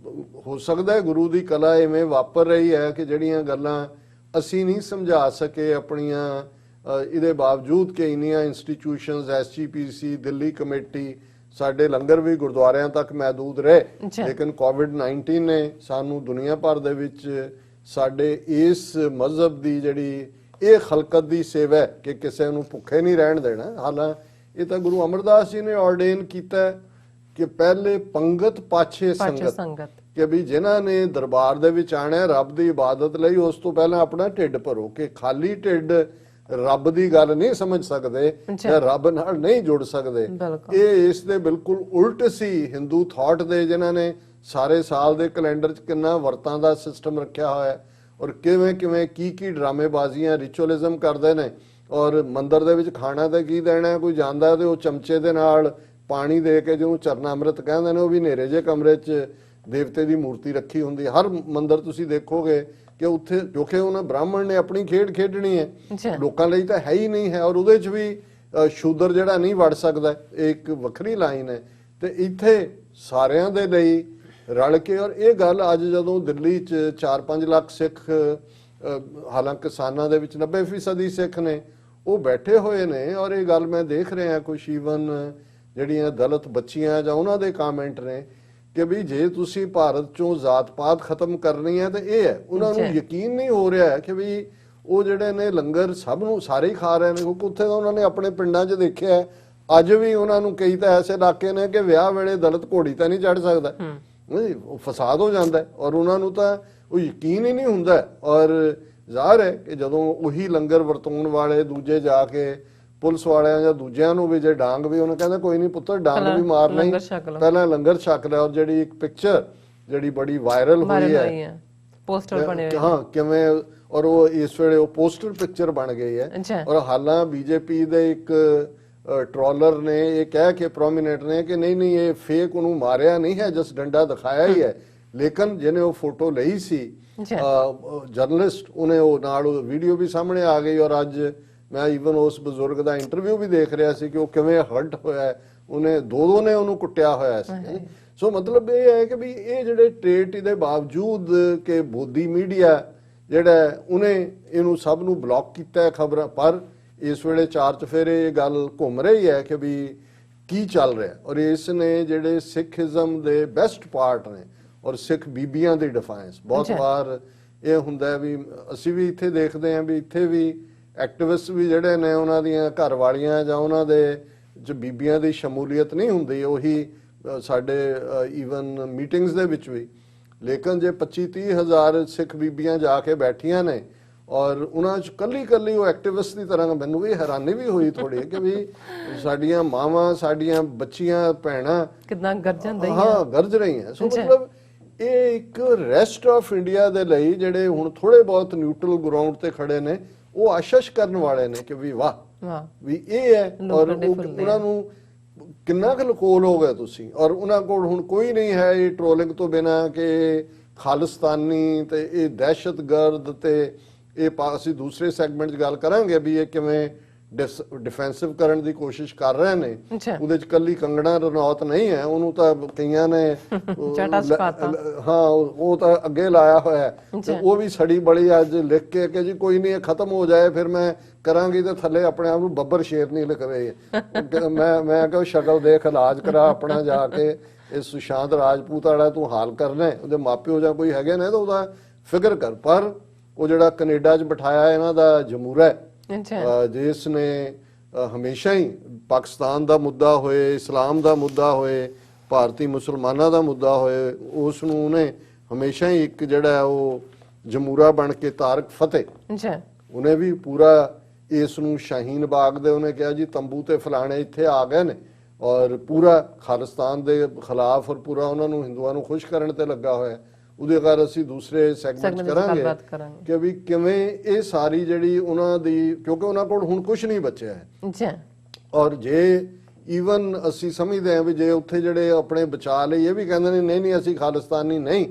ਹੋ ਸਕਦਾ ਹੈ ਗੁਰੂ ਦੀ ਕਲਾ ਇਵੇਂ ਵਾਪਰ ਰਹੀ ਹੈ ਕਿ ਜਿਹੜੀਆਂ ਗੱਲਾਂ ਅਸੀਂ ਨਹੀਂ ਸਮਝਾ ਸਕੇ ਆਪਣੀਆਂ, ਇਹਦੇ ਬਾਵਜੂਦ ਕਿ ਇੰਨੀਆਂ ਇੰਸਟੀਟਿਊਸ਼ਨਸ, SGPC, ਦਿੱਲੀ ਕਮੇਟੀ, ਸਾਡੇ ਲੰਗਰ ਵੀ ਗੁਰਦੁਆਰਿਆਂ ਤੱਕ ਮਹਿਦੂਦ ਰਹੇ, ਲੇਕਿਨ ਕੋਵਿਡ-19 ਨੇ ਸਾਨੂੰ ਦੁਨੀਆ ਭਰ ਦੇ ਵਿੱਚ ਸਾਡੇ ਇਸ ਮਜ਼ਹਬ ਦੀ ਜਿਹੜੀ ਇਹ ਖਲਕਤ ਦੀ ਸੇਵਾ ਹੈ ਕਿ ਕਿਸੇ ਨੂੰ ਭੁੱਖੇ ਨਹੀਂ ਰਹਿਣ ਦੇਣਾ। ਹਾਲਾਂ ਇਹ ਤਾਂ ਗੁਰੂ ਅਮਰਦਾਸ ਜੀ ਨੇ ਆਰਡੇਨ ਕੀਤਾ ਕਿ ਪਹਿਲੇ ਪੰਗਤ ਪਾਛੇ ਸੰਗਤ, ਕਿ ਵੀ ਜਿਨ੍ਹਾਂ ਨੇ ਦਰਬਾਰ ਦੇ ਵਿੱਚ ਆਣਾ ਰੱਬ ਦੀ ਇਬਾਦਤ ਲਈ, ਉਸ ਤੋਂ ਪਹਿਲਾਂ ਆਪਣਾ ਢਿੱਡ ਭਰੋ, ਕਿ ਖਾਲੀ ਢਿੱਡ ਰੱਬ ਦੀ ਗੱਲ ਨਹੀਂ ਸਮਝ ਸਕਦੇ ਜਾਂ ਰੱਬ ਨਾਲ ਨਹੀਂ ਜੁੜ ਸਕਦੇ। ਇਹ ਇਸ ਦੇ ਬਿਲਕੁਲ ਉਲਟ ਸੀ ਹਿੰਦੂ ਥਾਟ ਦੇ, ਜਿਨ੍ਹਾਂ ਨੇ ਸਾਰੇ ਸਾਲ ਦੇ ਕੈਲੰਡਰ 'ਚ ਕਿੰਨਾ ਵਰਤਾਂ ਦਾ ਸਿਸਟਮ ਰੱਖਿਆ ਹੋਇਆ ਔਰ ਕਿਵੇਂ ਕਿਵੇਂ ਕੀ ਡਰਾਮੇਬਾਜ਼ੀਆਂ ਰਿਚੁਅਲਿਜ਼ਮ ਕਰਦੇ ਨੇ। ਔਰ ਮੰਦਿਰ ਦੇ ਵਿੱਚ ਖਾਣਾ ਤਾਂ ਕੀ ਦੇਣਾ, ਕੋਈ ਜਾਂਦਾ ਤੇ ਉਹ ਚਮਚੇ ਦੇ ਨਾਲ ਪਾਣੀ ਦੇ ਕੇ ਜਿਹਨੂੰ ਚਰਨਾ ਅੰਮ੍ਰਿਤ ਕਹਿੰਦੇ ਨੇ, ਉਹ ਵੀ ਹਨੇਰੇ ਜਿਹੇ ਕਮਰੇ 'ਚ ਦੇਵਤੇ ਦੀ ਮੂਰਤੀ ਰੱਖੀ ਹੁੰਦੀ। ਹਰ ਮੰਦਿਰ ਤੁਸੀਂ ਦੇਖੋਗੇ ਕਿ ਉੱਥੇ ਕਿਉਂਕਿ ਉਹਨਾਂ ਬ੍ਰਾਹਮਣ ਨੇ ਆਪਣੀ ਖੇਡ ਖੇਡਣੀ ਹੈ, ਲੋਕਾਂ ਲਈ ਤਾਂ ਹੈ ਹੀ ਨਹੀਂ ਹੈ, ਔਰ ਉਹਦੇ 'ਚ ਵੀ ਸ਼ੂਦਰ ਜਿਹੜਾ ਨਹੀਂ ਵੜ ਸਕਦਾ, ਇਹ ਇੱਕ ਵੱਖਰੀ ਲਾਈਨ ਹੈ। ਤੇ ਇੱਥੇ ਸਾਰਿਆਂ ਦੇ ਲਈ ਰਲ ਕੇ, ਔਰ ਇਹ ਗੱਲ ਅੱਜ ਜਦੋਂ ਦਿੱਲੀ 'ਚ 4-5 ਲੱਖ ਸਿੱਖ, ਹਾਲਾਂਕਿ ਕਿਸਾਨਾਂ ਦੇ ਵਿੱਚ 90% ਸਿੱਖ ਨੇ, ਉਹ ਬੈਠੇ ਹੋਏ ਨੇ, ਔਰ ਇਹ ਗੱਲ ਮੈਂ ਦੇਖ ਰਿਹਾ ਕੁਛ ਈਵਨ ਜਿਹੜੀਆਂ ਦਲਿਤ ਬੱਚੀਆਂ ਜਾਂ ਉਹਨਾਂ ਦੇ ਕਾਮੈਂਟ ਨੇ ਕਿ ਵੀ ਜੇ ਤੁਸੀਂ ਭਾਰਤ ਚੋਂ ਜ਼ਾਤ-ਪਾਤ ਖਤਮ ਕਰਨੀ ਹੈ ਤਾਂ ਇਹ ਹੈ। ਉਹਨਾਂ ਨੂੰ ਯਕੀਨ ਨਹੀਂ ਹੋ ਰਿਹਾ ਕਿ ਵੀ ਉਹ ਜਿਹੜੇ ਨੇ ਲੰਗਰ ਸਭ ਨੂੰ ਸਾਰੇ ਹੀ ਖਾ ਰਹੇ ਨੇ, ਕਿਉਂਕਿ ਉੱਥੇ ਤਾਂ ਉਹਨਾਂ ਨੇ ਆਪਣੇ ਪਿੰਡਾਂ 'ਚ ਦੇਖਿਆ। ਅੱਜ ਵੀ ਉਹਨਾਂ ਨੂੰ ਕਈ ਤਾਂ ਐਸੇ ਇਲਾਕੇ ਨੇ ਕਿ ਵਿਆਹ ਵੇਲੇ ਦਲਿਤ ਘੋੜੀ ਤਾਂ ਨਹੀਂ ਚੜ ਸਕਦਾ, ਉਹ ਫਸਾਦ ਹੋ ਜਾਂਦਾ, ਔਰ ਉਹਨਾਂ ਨੂੰ ਤਾਂ ਉਹ ਯਕੀਨ ਹੀ ਨਹੀਂ ਹੁੰਦਾ। ਔਰ ਜ਼ਾਹਰ ਹੈ ਕਿ ਜਦੋਂ ਉਹੀ ਲੰਗਰ ਵਰਤਾਉਣ ਵਾਲੇ ਦੂਜੇ ਜਾ ਕੇ ਪੁਲਿਸ ਵਾਲਿਆਂ ਜਾਂ ਦੂਜਿਆਂ ਨੂੰ ਵੀ ਜੇ ਡਾਂਗ ਵੀ, ਉਹਨੇ ਕਹਿੰਦਾ ਕੋਈ ਨਹੀਂ ਪੁੱਤਰ ਡਾਂਗ ਵੀ ਮਾਰ ਨਹੀਂ, ਪਹਿਲਾਂ ਲੰਗਰ ਛਕ ਲਿਆ। ਔਰ ਜਿਹੜੀ ਇੱਕ ਪਿਕਚਰ ਜਿਹੜੀ ਬੜੀ ਵਾਇਰਲ ਹੋਈ ਹੈ, ਪੋਸਟਰ ਬਣੇ ਹੋਏ, ਹਾਂ ਕਿਵੇਂ, ਔਰ ਉਹ ਇਸ ਵੇਲੇ ਉਹ ਪੋਸਟਰ ਪਿਕਚਰ ਬਣ ਗਈ ਹੈ। ਔਰ ਹਾਲਾਂ ਬੀਜੇਪੀ ਦੇ ਇੱਕ ਟ੍ਰੋਲਰ ਨੇ ਇਹ ਕਹਿ ਕੇ ਪ੍ਰੋਮੀਨੈਂਟ ਨੇ ਕਿ ਨਹੀਂ ਨਹੀਂ ਇਹ ਫੇਕ, ਉਹਨੂੰ ਮਾਰਿਆ ਨਹੀਂ ਹੈ, ਜਸ ਡੰਡਾ ਦਿਖਾਇਆ ਹੀ ਹੈ। ਲੇਕਿਨ ਜਿਹਨੇ ਉਹ ਫੋਟੋ ਲਈ ਸੀ ਜਰਨਲਿਸਟ, ਉਹਨੇ ਉਹ ਨਾਲ ਵੀਡੀਓ ਵੀ ਸਾਹਮਣੇ ਆ ਗਈ। ਔਰ ਅੱਜ ਮੈਂ ਈਵਨ ਉਸ ਬਜ਼ੁਰਗ ਦਾ ਇੰਟਰਵਿਊ ਵੀ ਦੇਖ ਰਿਹਾ ਸੀ ਕਿ ਉਹ ਕਿਵੇਂ ਹਰਟ ਹੋਇਆ, ਉਹਨੇ ਦੋ ਨੇ ਉਹਨੂੰ ਕੁੱਟਿਆ ਹੋਇਆ ਸੀ। ਸੋ ਮਤਲਬ ਇਹ ਹੈ ਕਿ ਵੀ ਇਹ ਜਿਹੜੇ ਟ੍ਰੇਟ ਦੇ ਬਾਵਜੂਦ ਕਿ ਮੋਦੀ ਮੀਡੀਆ ਜਿਹੜਾ ਉਹਨੇ ਇਹਨੂੰ ਸਭ ਨੂੰ ਬਲੌਕ ਕੀਤਾ ਖਬਰਾਂ, ਪਰ ਇਸ ਵੇਲੇ ਚਾਰ ਚਫੇਰੇ ਇਹ ਗੱਲ ਘੁੰਮ ਰਹੀ ਹੈ ਕਿ ਵੀ ਕੀ ਚੱਲ ਰਿਹਾ। ਔਰ ਇਸ ਨੇ ਜਿਹੜੇ ਸਿੱਖੀਜ਼ਮ ਦੇ ਬੈਸਟ ਪਾਰਟ ਨੇ ਔਰ ਸਿੱਖ ਬੀਬੀਆਂ ਦੀ ਡਿਫਾਈਂਸ, ਬਹੁਤ ਵਾਰ ਇਹ ਹੁੰਦਾ ਵੀ ਅਸੀਂ ਵੀ ਇੱਥੇ ਦੇਖਦੇ ਹਾਂ ਵੀ ਇੱਥੇ ਵੀ ਐਕਟਿਵਿਸਟ ਵੀ ਜਿਹੜੇ ਨੇ ਉਹਨਾਂ ਦੀਆਂ ਘਰ ਵਾਲੀਆਂ ਜਾਂ ਉਹਨਾਂ ਦੇ ਜੋ ਬੀਬੀਆਂ ਦੀ ਸ਼ਮੂਲੀਅਤ ਨਹੀਂ ਹੁੰਦੀ, ਉਹੀ ਸਾਡੇ ਈਵਨ ਮੀਟਿੰਗਸ ਦੇ ਵਿੱਚ ਵੀ। ਲੇਕਿਨ ਜੇ 25-30 ਹਜ਼ਾਰ ਸਿੱਖ ਬੀਬੀਆਂ ਜਾ ਕੇ ਬੈਠੀਆਂ ਨੇ ਔਰ ਉਹਨਾਂ 'ਚ ਕੱਲੀ ਉਹ ਐਕਟਿਵਿਸਟ ਦੀ ਤਰ੍ਹਾਂ, ਮੈਨੂੰ ਵੀ ਹੈਰਾਨੀ ਵੀ ਹੋਈ ਥੋੜੀ ਕਿ ਵੀ ਸਾਡੀਆਂ ਮਾਵਾਂ, ਸਾਡੀਆਂ ਬੱਚੀਆਂ, ਭੈਣਾਂ ਕਿੰਨਾ ਗਰਜ ਰਹੀਆਂ। ਸੋ ਮਤਲਬ ਇਹ ਇੱਕ ਰੈਸਟ ਆਫ ਇੰਡੀਆ ਦੇ ਲਈ ਜਿਹੜੇ ਹੁਣ ਥੋੜੇ ਬਹੁਤ ਨਿਊਟਰਲ ਗਰਾਊਂਡ ਤੇ ਖੜੇ ਨੇ, ਉਹ ਆਸ਼ੀਸ਼ ਕਰਨ ਵਾਲੇ ਨੇ ਕਿ ਵੀ ਵਾਹ ਵੀ ਇਹ ਹੈ। ਔਰ ਉਹਨਾਂ ਨੂੰ ਕਿੰਨਾ ਕੁ ਲਕੋਲ ਹੋ ਗਏ ਤੁਸੀਂ, ਔਰ ਉਹਨਾਂ ਕੋਲ ਹੁਣ ਕੋਈ ਨਹੀਂ ਹੈ ਇਹ ਟ੍ਰੋਲਿੰਗ ਤੋਂ ਬਿਨਾਂ ਕਿ ਖਾਲਿਸਤਾਨੀ ਤੇ ਇਹ ਦਹਿਸ਼ਤਗਰਦ ਤੇ ਇਹ ਅਸੀਂ ਦੂਸਰੇ ਸੈਗਮੈਂਟ 'ਚ ਗੱਲ ਕਰਾਂਗੇ ਵੀ ਇਹ ਕਿਵੇਂ ਡਿਫੈਂਸਿਵ ਕਰਨ ਦੀ ਕੋਸ਼ਿਸ਼ ਕਰ ਰਹੇ ਨੇ। ਉਹਦੇ 'ਚ ਕੱਲੀ ਕੰਗਣਾ ਰਣੌਤ ਨਹੀਂ ਹੈ, ਉਹਨੂੰ ਤਾਂ ਕਈਆਂ ਨੇ ਹਾਂ ਉਹ ਤਾਂ ਅੱਗੇ ਲਾਇਆ ਹੋਇਆ ਤੇ ਉਹ ਵੀ ਸੜੀ ਬੜੀ ਅੱਜ ਲਿਖ ਕੇ ਕਿ ਜੀ ਕੋਈ ਨਹੀਂ ਇਹ ਖਤਮ ਹੋ ਜਾਏ ਫਿਰ ਮੈਂ ਕਰਾਂਗੀ, ਤੇ ਥੱਲੇ ਆਪਣੇ ਆਪ ਨੂੰ ਬੱਬਰ ਸ਼ੇਰ ਨਹੀਂ ਲਿਖ ਰਹੇ। ਮੈਂ ਕਿਹਾ ਸ਼ਕਲ ਦੇਖ ਇਲਾਜ ਕਰਾ ਆਪਣਾ ਜਾ ਕੇ, ਇਹ ਸੁਸ਼ਾਂਤ ਰਾਜਪੂਤ ਵਾਲਾ ਤੂੰ ਹਾਲ ਕਰਨਾ, ਉਹਦੇ ਮਾਪਿਓ ਜਾਂ ਕੋਈ ਹੈਗੇ ਨੇ ਤਾਂ ਉਹਦਾ ਫਿਕਰ ਕਰ। ਪਰ ਉਹ ਜਿਹੜਾ ਕੈਨੇਡਾ 'ਚ ਬਿਠਾਇਆ ਇਹਨਾਂ ਦਾ ਜਮਹੂਰਾ ਹੈ, ਜਿਸ ਨੇ ਹਮੇਸ਼ਾ ਹੀ ਪਾਕਿਸਤਾਨ ਦਾ ਮੁੱਦਾ ਹੋਏ, ਇਸਲਾਮ ਦਾ ਮੁੱਦਾ ਹੋਏ, ਭਾਰਤੀ ਮੁਸਲਮਾਨਾਂ ਦਾ ਮੁੱਦਾ ਹੋਏ, ਉਸ ਨੂੰ ਉਹਨੇ ਹਮੇਸ਼ਾ ਹੀ ਇੱਕ ਜਿਹੜਾ ਉਹ ਜਮਹੂਰਾ ਬਣ ਕੇ ਤਾਰਕ ਫਤਿਹ, ਉਹਨੇ ਵੀ ਪੂਰਾ ਇਸ ਨੂੰ ਸ਼ਾਹੀਨ ਬਾਗ ਦੇ ਉਹਨੇ ਕਿਹਾ ਜੀ ਤੰਬੂ ਤੇ ਫਲਾਣੇ ਇੱਥੇ ਆ ਗਏ ਨੇ, ਔਰ ਪੂਰਾ ਖਾਲਿਸਤਾਨ ਦੇ ਖਿਲਾਫ ਔਰ ਪੂਰਾ ਉਹਨਾਂ ਨੂੰ ਹਿੰਦੂਆਂ ਨੂੰ ਖੁਸ਼ ਕਰਨ ਤੇ ਲੱਗਾ ਹੋਇਆ। ਉਹਦੇ ਬਾਰੇ ਅਸੀਂ ਦੂਸਰੇ ਸੈਗਮੈਂਟ ਕਰਾਂਗੇ ਕਿ ਵੀ ਕਿਵੇਂ ਇਹ ਸਾਰੀ ਜਿਹੜੀ ਉਹਨਾਂ ਦੀ, ਕਿਉਂਕਿ ਉਹਨਾਂ ਕੋਲ ਹੁਣ ਕੁਝ ਨਹੀਂ ਬਚਿਆ ਹੈ। ਔਰ ਜੇ ਈਵਨ ਅਸੀਂ ਸਮਝਦੇ ਹਾਂ ਵੀ ਜੇ ਉੱਥੇ ਜਿਹੜੇ ਆਪਣੇ ਬਚਾ ਲਈ ਇਹ ਵੀ ਕਹਿੰਦੇ ਨੇ ਨਹੀਂ ਨਹੀਂ ਅਸੀਂ ਖਾਲਿਸਤਾਨੀ ਨਹੀਂ,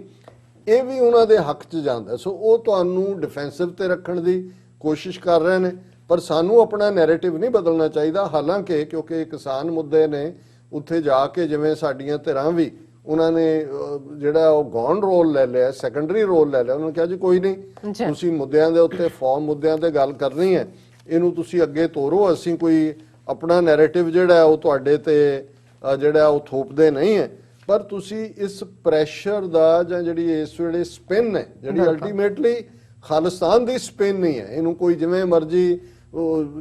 ਇਹ ਵੀ ਉਹਨਾਂ ਦੇ ਹੱਕ 'ਚ ਜਾਂਦਾ। ਸੋ ਉਹ ਤੁਹਾਨੂੰ ਡਿਫੈਂਸਿਵ ਤੇ ਰੱਖਣ ਦੀ ਕੋਸ਼ਿਸ਼ ਕਰ ਰਹੇ ਨੇ, ਪਰ ਸਾਨੂੰ ਆਪਣਾ ਨੈਰੇਟਿਵ ਨਹੀਂ ਬਦਲਣਾ ਚਾਹੀਦਾ। ਹਾਲਾਂਕਿ ਕਿਉਂਕਿ ਕਿਸਾਨ ਮੁੱਦੇ ਨੇ ਉੱਥੇ ਜਾ ਕੇ ਜਿਵੇਂ ਸਾਡੀਆਂ ਧਿਰਾਂ ਵੀ ਉਹਨਾਂ ਨੇ ਜਿਹੜਾ ਉਹ ਗੌਨ ਰੋਲ ਲੈ ਲਿਆ, ਸੈਕੰਡਰੀ ਰੋਲ ਲੈ ਲਿਆ। ਉਹਨਾਂ ਨੇ ਕਿਹਾ ਜੀ ਕੋਈ ਨਹੀਂ ਤੁਸੀਂ ਮੁੱਦਿਆਂ ਦੇ ਉੱਤੇ ਫਾਰਮ ਮੁੱਦਿਆਂ ਤੇ ਗੱਲ ਕਰਨੀ ਹੈ, ਇਹਨੂੰ ਤੁਸੀਂ ਅੱਗੇ ਤੋਰੋ, ਅਸੀਂ ਕੋਈ ਆਪਣਾ ਨੈਰੇਟਿਵ ਜਿਹੜਾ ਉਹ ਤੁਹਾਡੇ ਤੇ ਜਿਹੜਾ ਉਹ ਥੋਪਦੇ ਨਹੀਂ ਹੈ, ਪਰ ਤੁਸੀਂ ਇਸ ਪ੍ਰੈਸ਼ਰ ਦਾ ਜਾਂ ਜਿਹੜੀ ਇਸ ਵੇਲੇ ਸਪਿਨ ਹੈ ਜਿਹੜੀ ਅਲਟੀਮੇਟਲੀ ਖਾਲਿਸਤਾਨ ਦੀ ਸਪਿਨ ਨਹੀਂ ਹੈ, ਇਹਨੂੰ ਕੋਈ ਜਿਵੇਂ ਮਰਜ਼ੀ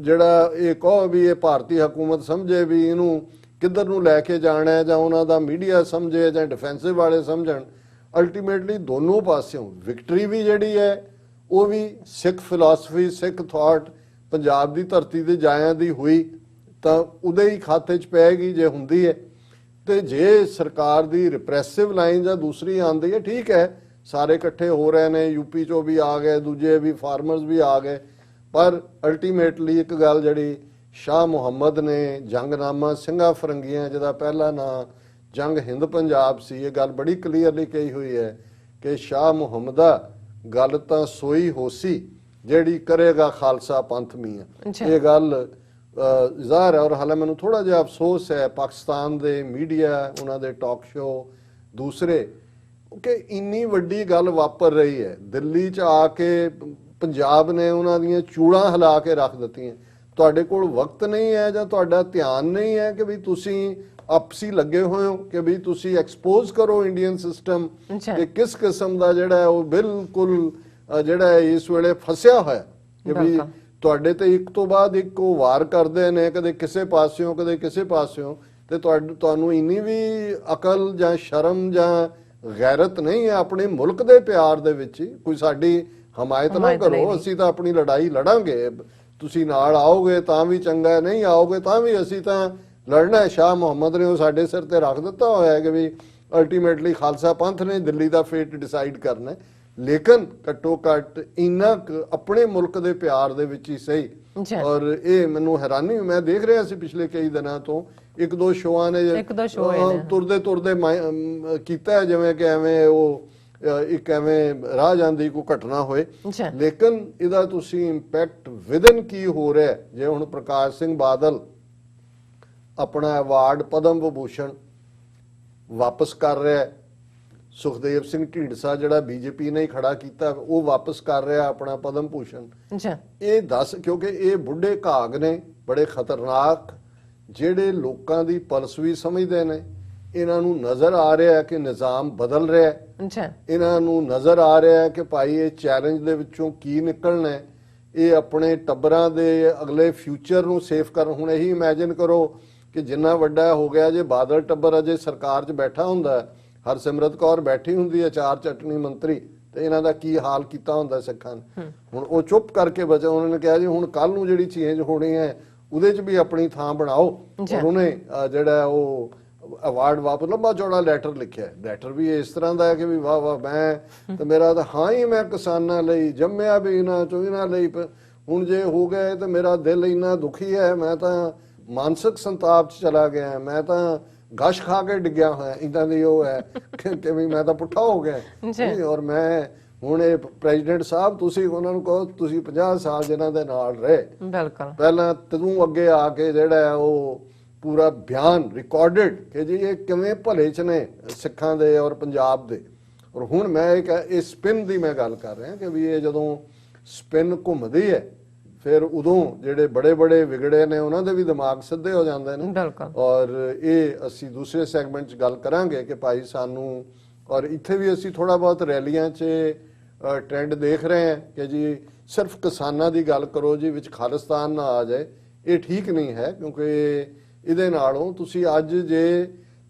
ਜਿਹੜਾ ਇਹ ਕਹੋ ਵੀ ਇਹ ਭਾਰਤੀ ਹਕੂਮਤ ਸਮਝੇ ਵੀ ਇਹਨੂੰ ਕਿੱਧਰ ਨੂੰ ਲੈ ਕੇ ਜਾਣਾ ਹੈ, ਜਾਂ ਉਹਨਾਂ ਦਾ ਮੀਡੀਆ ਸਮਝੇ ਜਾਂ ਡਿਫੈਂਸਿਵ ਵਾਲੇ ਸਮਝਣ, ਅਲਟੀਮੇਟਲੀ ਦੋਨੋਂ ਪਾਸਿਓਂ ਵਿਕਟਰੀ ਵੀ ਜਿਹੜੀ ਹੈ ਉਹ ਵੀ ਸਿੱਖ ਫਿਲਾਸਫੀ ਸਿੱਖ ਥਾਟ ਪੰਜਾਬ ਦੀ ਧਰਤੀ ਤੇ ਜਾਇਆਂ ਦੀ ਹੋਈ ਤਾਂ ਉਹਦੇ ਹੀ ਖਾਤੇ 'ਚ ਪਏਗੀ ਜੇ ਹੁੰਦੀ ਹੈ। ਤੇ ਜੇ ਸਰਕਾਰ ਦੀ ਰਿਪਰੈਸਿਵ ਲਾਈਨ ਜਾਂ ਦੂਸਰੀ ਆਉਂਦੀ ਹੈ, ਠੀਕ ਹੈ, ਸਾਰੇ ਇਕੱਠੇ ਹੋ ਰਹੇ ਨੇ, ਯੂਪੀ 'ਚੋਂ ਵੀ ਆ ਗਏ, ਦੂਜੇ ਵੀ ਫਾਰਮਰਸ ਵੀ ਆ ਗਏ, ਪਰ ਅਲਟੀਮੇਟਲੀ ਇੱਕ ਗੱਲ ਜਿਹੜੀ ਸ਼ਾਹ ਮੁਹੰਮਦ ਨੇ ਜੰਗਨਾਮਾ ਸਿੰਘਾਂ ਫਰੰਗੀਆਂ ਜਿਹਦਾ ਪਹਿਲਾ ਨਾਂ ਜੰਗ ਹਿੰਦ ਪੰਜਾਬ ਸੀ, ਇਹ ਗੱਲ ਬੜੀ ਕਲੀਅਰਲੀ ਕਹੀ ਹੋਈ ਹੈ ਕਿ ਸ਼ਾਹ ਮੁਹੰਮਦਾ ਗੱਲ ਤਾਂ ਸੋਈ ਹੋਸੀ ਜਿਹੜੀ ਕਰੇਗਾ ਖਾਲਸਾ ਪੰਥ ਮੀਆਂ। ਇਹ ਗੱਲ ਜ਼ਾਹਰ ਹੈ। ਔਰ ਹਾਲੇ ਮੈਨੂੰ ਥੋੜਾ ਜਿਹਾ ਅਫਸੋਸ ਹੈ ਪਾਕਿਸਤਾਨ ਦੇ ਮੀਡੀਆ, ਉਹਨਾਂ ਦੇ ਟਾਕ ਸ਼ੋ ਦੂਸਰੇ, ਕਿ ਇੰਨੀ ਵੱਡੀ ਗੱਲ ਵਾਪਰ ਰਹੀ ਹੈ, ਦਿੱਲੀ 'ਚ ਆ ਕੇ ਪੰਜਾਬ ਨੇ ਉਹਨਾਂ ਦੀਆਂ ਚੂੜਾਂ ਹਿਲਾ ਕੇ ਰੱਖ ਦਿੱਤੀਆਂ। ਤੁਹਾਡੇ ਕੋਲ ਵਕਤ ਨਹੀਂ ਹੈ ਜਾਂ ਤੁਹਾਡਾ ਧਿਆਨ ਨਹੀਂ ਹੈ ਕਿ ਵੀ ਤੁਸੀਂ ਆਪਸੀ ਲੱਗੇ ਹੋਏ ਹੋ ਕਿ ਵੀ ਤੁਸੀਂ ਐਕਸਪੋਜ਼ ਕਰੋ ਇੰਡੀਅਨ ਸਿਸਟਮ ਕਿ ਕਿਸ ਕਿਸਮ ਦਾ ਜਿਹੜਾ ਉਹ ਬਿਲਕੁਲ ਜਿਹੜਾ ਇਸ ਵੇਲੇ ਫਸਿਆ ਹੋਇਆ, ਕਿ ਵੀ ਤੁਹਾਡੇ ਤੇ ਇੱਕ ਤੋਂ ਬਾਅਦ ਇੱਕ ਉਹ ਵਾਰ ਕਰਦੇ ਨੇ, ਕਦੇ ਕਿਸੇ ਪਾਸਿਓਂ ਕਦੇ ਕਿਸੇ ਪਾਸਿਓਂ, ਤੇ ਤੁਹਾਨੂੰ ਇੰਨੀ ਵੀ ਅਕਲ ਜਾਂ ਸ਼ਰਮ ਜਾਂ ਗੈਰਤ ਨਹੀਂ ਹੈ ਆਪਣੇ ਮੁਲਕ ਦੇ ਪਿਆਰ ਦੇ ਵਿੱਚ ਕੋਈ ਸਾਡੀ ਹਮਾਇਤ ਨਾ ਕਰੋ। ਅਸੀਂ ਤਾਂ ਆਪਣੀ ਲੜਾਈ ਲੜਾਂਗੇ, ਤੁਸੀਂ ਨਾਲ ਆਓਗੇ ਤਾਂ ਵੀ ਚੰਗਾ, ਨਹੀਂ ਆਓਗੇ ਤਾਂ ਵੀ ਅਸੀਂ ਤਾਂ ਲੜਨਾ। ਸ਼ਾਹ ਮੁਹੰਮਦ ਨੇ ਉਹ ਸਾਡੇ ਸਿਰ ਤੇ ਰੱਖ ਦਿੱਤਾ ਹੋਇਆ ਹੈ ਕਿ ਵੀ ਅਲਟੀਮੇਟਲੀ ਖਾਲਸਾ ਪੰਥ ਨੇ ਦਿੱਲੀ ਦਾ ਫੇਟ ਡਿਸਾਈਡ ਕਰਨਾ, ਲੇਕਿਨ ਘੱਟੋ ਘੱਟ ਇੰਨਾ ਆਪਣੇ ਮੁਲਕ ਦੇ ਪਿਆਰ ਦੇ ਵਿੱਚ ਹੀ ਸਹੀ। ਔਰ ਇਹ ਮੈਨੂੰ ਹੈਰਾਨੀ, ਮੈਂ ਦੇਖ ਰਿਹਾ ਸੀ ਪਿਛਲੇ ਕਈ ਦਿਨਾਂ ਤੋਂ ਇੱਕ ਦੋ ਸ਼ੋਆਂ ਨੇ ਤੁਰਦੇ ਤੁਰਦੇ ਕੀਤਾ ਜਿਵੇਂ ਕਿ ਐਵੇਂ ਉਹ ਇੱਕ ਐਵੇਂ ਰਾਹ ਜਾਂਦੀ ਕੋਈ ਘਟਨਾ ਹੋਏ, ਲੇਕਿਨ ਇਹਦਾ ਤੁਸੀਂ ਇੰਪੈਕਟ ਵਿਦਨ ਕੀ ਹੋ ਰਿਹਾ। ਜੇ ਹੁਣ ਪ੍ਰਕਾਸ਼ ਸਿੰਘ ਬਾਦਲ ਆਪਣਾ ਅਵਾਰਡ ਪਦਮ ਵਿਭੂਸ਼ਣ ਵਾਪਸ ਕਰ ਰਿਹਾ, ਸੁਖਦੇਵ ਸਿੰਘ ਢੀਂਡਸਾ ਜਿਹੜਾ ਬੀਜੇਪੀ ਨੇ ਖੜਾ ਕੀਤਾ ਉਹ ਵਾਪਸ ਕਰ ਰਿਹਾ ਆਪਣਾ ਪਦਮ ਭੂਸ਼ਣ, ਇਹ ਦੱਸ, ਕਿਉਂਕਿ ਇਹ ਬੁੱਢੇ ਘਾਗ ਨੇ ਬੜੇ ਖਤਰਨਾਕ ਜਿਹੜੇ ਲੋਕਾਂ ਦੀ ਪਲਸ ਵੀ ਸਮਝਦੇ ਨੇ। ਇਹਨਾਂ ਨੂੰ ਨਜ਼ਰ ਆ ਰਿਹਾ ਹੈ ਕਿ ਨਿਜ਼ਾਮ ਬਦਲ ਰਿਹਾ ਹੈ, ਇਹਨਾਂ ਨੂੰ ਨਜ਼ਰ ਆ ਰਿਹਾ ਹੈ ਕਿ ਭਾਈ ਇਹ ਚੈਲੰਜ ਦੇ ਵਿੱਚੋਂ ਕੀ ਨਿਕਲਣਾ ਹੈ, ਇਹ ਆਪਣੇ ਟੱਬਰਾਂ ਦੇ ਅਗਲੇ ਫਿਊਚਰ ਨੂੰ ਸੇਫ ਕਰਨ। ਹੁਣ ਇਹੀ ਇਮੇਜਿਨ ਕਰੋ ਕਿ ਜਿੰਨਾ ਵੱਡਾ ਹੋ ਗਿਆ ਜੇ ਬਾਦਲ ਟੱਬਰ ਅਜੇ ਸਰਕਾਰ 'ਚ ਬੈਠਾ ਹੁੰਦਾ, ਹਰਸਿਮਰਤ ਕੌਰ ਬੈਠੀ ਹੁੰਦੀ ਹੈ ਚਾਰ ਚਟਨੀ ਮੰਤਰੀ, ਤੇ ਇਹਨਾਂ ਦਾ ਕੀ ਹਾਲ ਕੀਤਾ ਹੁੰਦਾ ਸਿੱਖਾਂ ਨੇ। ਹੁਣ ਉਹ ਚੁੱਪ ਕਰਕੇ ਬਚੇ, ਉਹਨਾਂ ਨੇ ਕਿਹਾ ਜੀ ਹੁਣ ਕੱਲ ਨੂੰ ਜਿਹੜੀ ਚੇਂਜ ਹੋਣੀ ਹੈ ਉਹਦੇ 'ਚ ਵੀ ਆਪਣੀ ਥਾਂ ਬਣਾਓ। ਔਰ ਉਹਨੇ ਜਿਹੜਾ ਉਹ ਅਵਾਰਡ ਵਾਪਸ ਲੰਬਾ ਚੌੜਾ ਲੈਟਰ ਲਿਖਿਆ, ਲੈਟਰ ਵੀ ਇਸ ਤਰ੍ਹਾਂ ਦਾ ਹੈ ਕਿ ਵੀ ਵਾਹ ਵਾਹ ਮੈਂ ਤੇ ਮੇਰਾ ਤਾਂ ਹਾਂ ਹੀ ਮੈਂ ਕਿਸਾਨਾਂ ਲਈ ਜੰਮਿਆ ਵੀ ਇਹਨਾਂ ਚੋਂ ਇਹਨਾਂ ਲਈ, ਹੁਣ ਜੇ ਹੋ ਗਏ ਤੇ ਮੇਰਾ ਦਿਲ ਇੰਨਾ ਦੁਖੀ ਹੈ, ਮੈਂ ਤਾਂ ਮਾਨਸਿਕ ਸੰਤਾਪ 'ਚ ਚਲਾ ਗਿਆ, ਮੈਂ ਤਾਂ ਗਸ਼ ਖਾ ਕੇ ਡਿੱਗਿਆ ਹੋਇਆ, ਇਦਾਂ ਦੀ ਉਹ ਹੈ ਕਿ ਵੀ ਮੈਂ ਤਾਂ ਪੁੱਠਾ ਹੋ ਗਿਆ। ਔਰ ਮੈਂ ਹੁਣ ਇਹ ਪ੍ਰੈਜ਼ੀਡੈਂਟ ਸਾਹਿਬ ਤੁਸੀਂ ਉਹਨਾਂ ਨੂੰ ਕਹੋ ਤੁਸੀਂ 50 ਸਾਲ ਜਿਨ੍ਹਾਂ ਦੇ ਨਾਲ ਰਹੇ, ਬਿਲਕੁਲ ਪਹਿਲਾਂ ਤੂੰ ਅੱਗੇ ਆ ਕੇ ਜਿਹੜਾ ਉਹ ਪੂਰਾ ਬਿਆਨ ਰਿਕਾਰਡਡ ਕਿ ਜੀ ਇਹ ਕਿਵੇਂ ਭਲੇ 'ਚ ਨੇ ਸਿੱਖਾਂ ਦੇ ਔਰ ਪੰਜਾਬ ਦੇ। ਔਰ ਹੁਣ ਮੈਂ ਇਹ ਸਪਿਨ ਦੀ ਮੈਂ ਗੱਲ ਕਰ ਰਿਹਾ ਕਿ ਵੀ ਇਹ ਜਦੋਂ ਸਪਿਨ ਘੁੰਮਦੀ ਹੈ ਫਿਰ ਉਦੋਂ ਜਿਹੜੇ ਬੜੇ ਬੜੇ ਵਿਗੜੇ ਨੇ ਉਹਨਾਂ ਦੇ ਵੀ ਦਿਮਾਗ ਸਿੱਧੇ ਹੋ ਜਾਂਦੇ ਨੇ। ਔਰ ਇਹ ਅਸੀਂ ਦੂਸਰੇ ਸੈਗਮੈਂਟ 'ਚ ਗੱਲ ਕਰਾਂਗੇ ਕਿ ਭਾਈ ਸਾਨੂੰ, ਔਰ ਇੱਥੇ ਵੀ ਅਸੀਂ ਥੋੜਾ ਬਹੁਤ ਰੈਲੀਆਂ 'ਚ ਟ੍ਰੈਂਡ ਦੇਖ ਰਹੇ ਹਾਂ ਕਿ ਜੀ ਸਿਰਫ ਕਿਸਾਨਾਂ ਦੀ ਗੱਲ ਕਰੋ ਜੀ, ਵਿੱਚ ਖਾਲਿਸਤਾਨ ਨਾ ਆ ਜਾਏ, ਇਹ ਠੀਕ ਨਹੀਂ ਹੈ। ਕਿਉਂਕਿ ਇਹਦੇ ਨਾਲੋਂ ਤੁਸੀਂ ਅੱਜ ਜੇ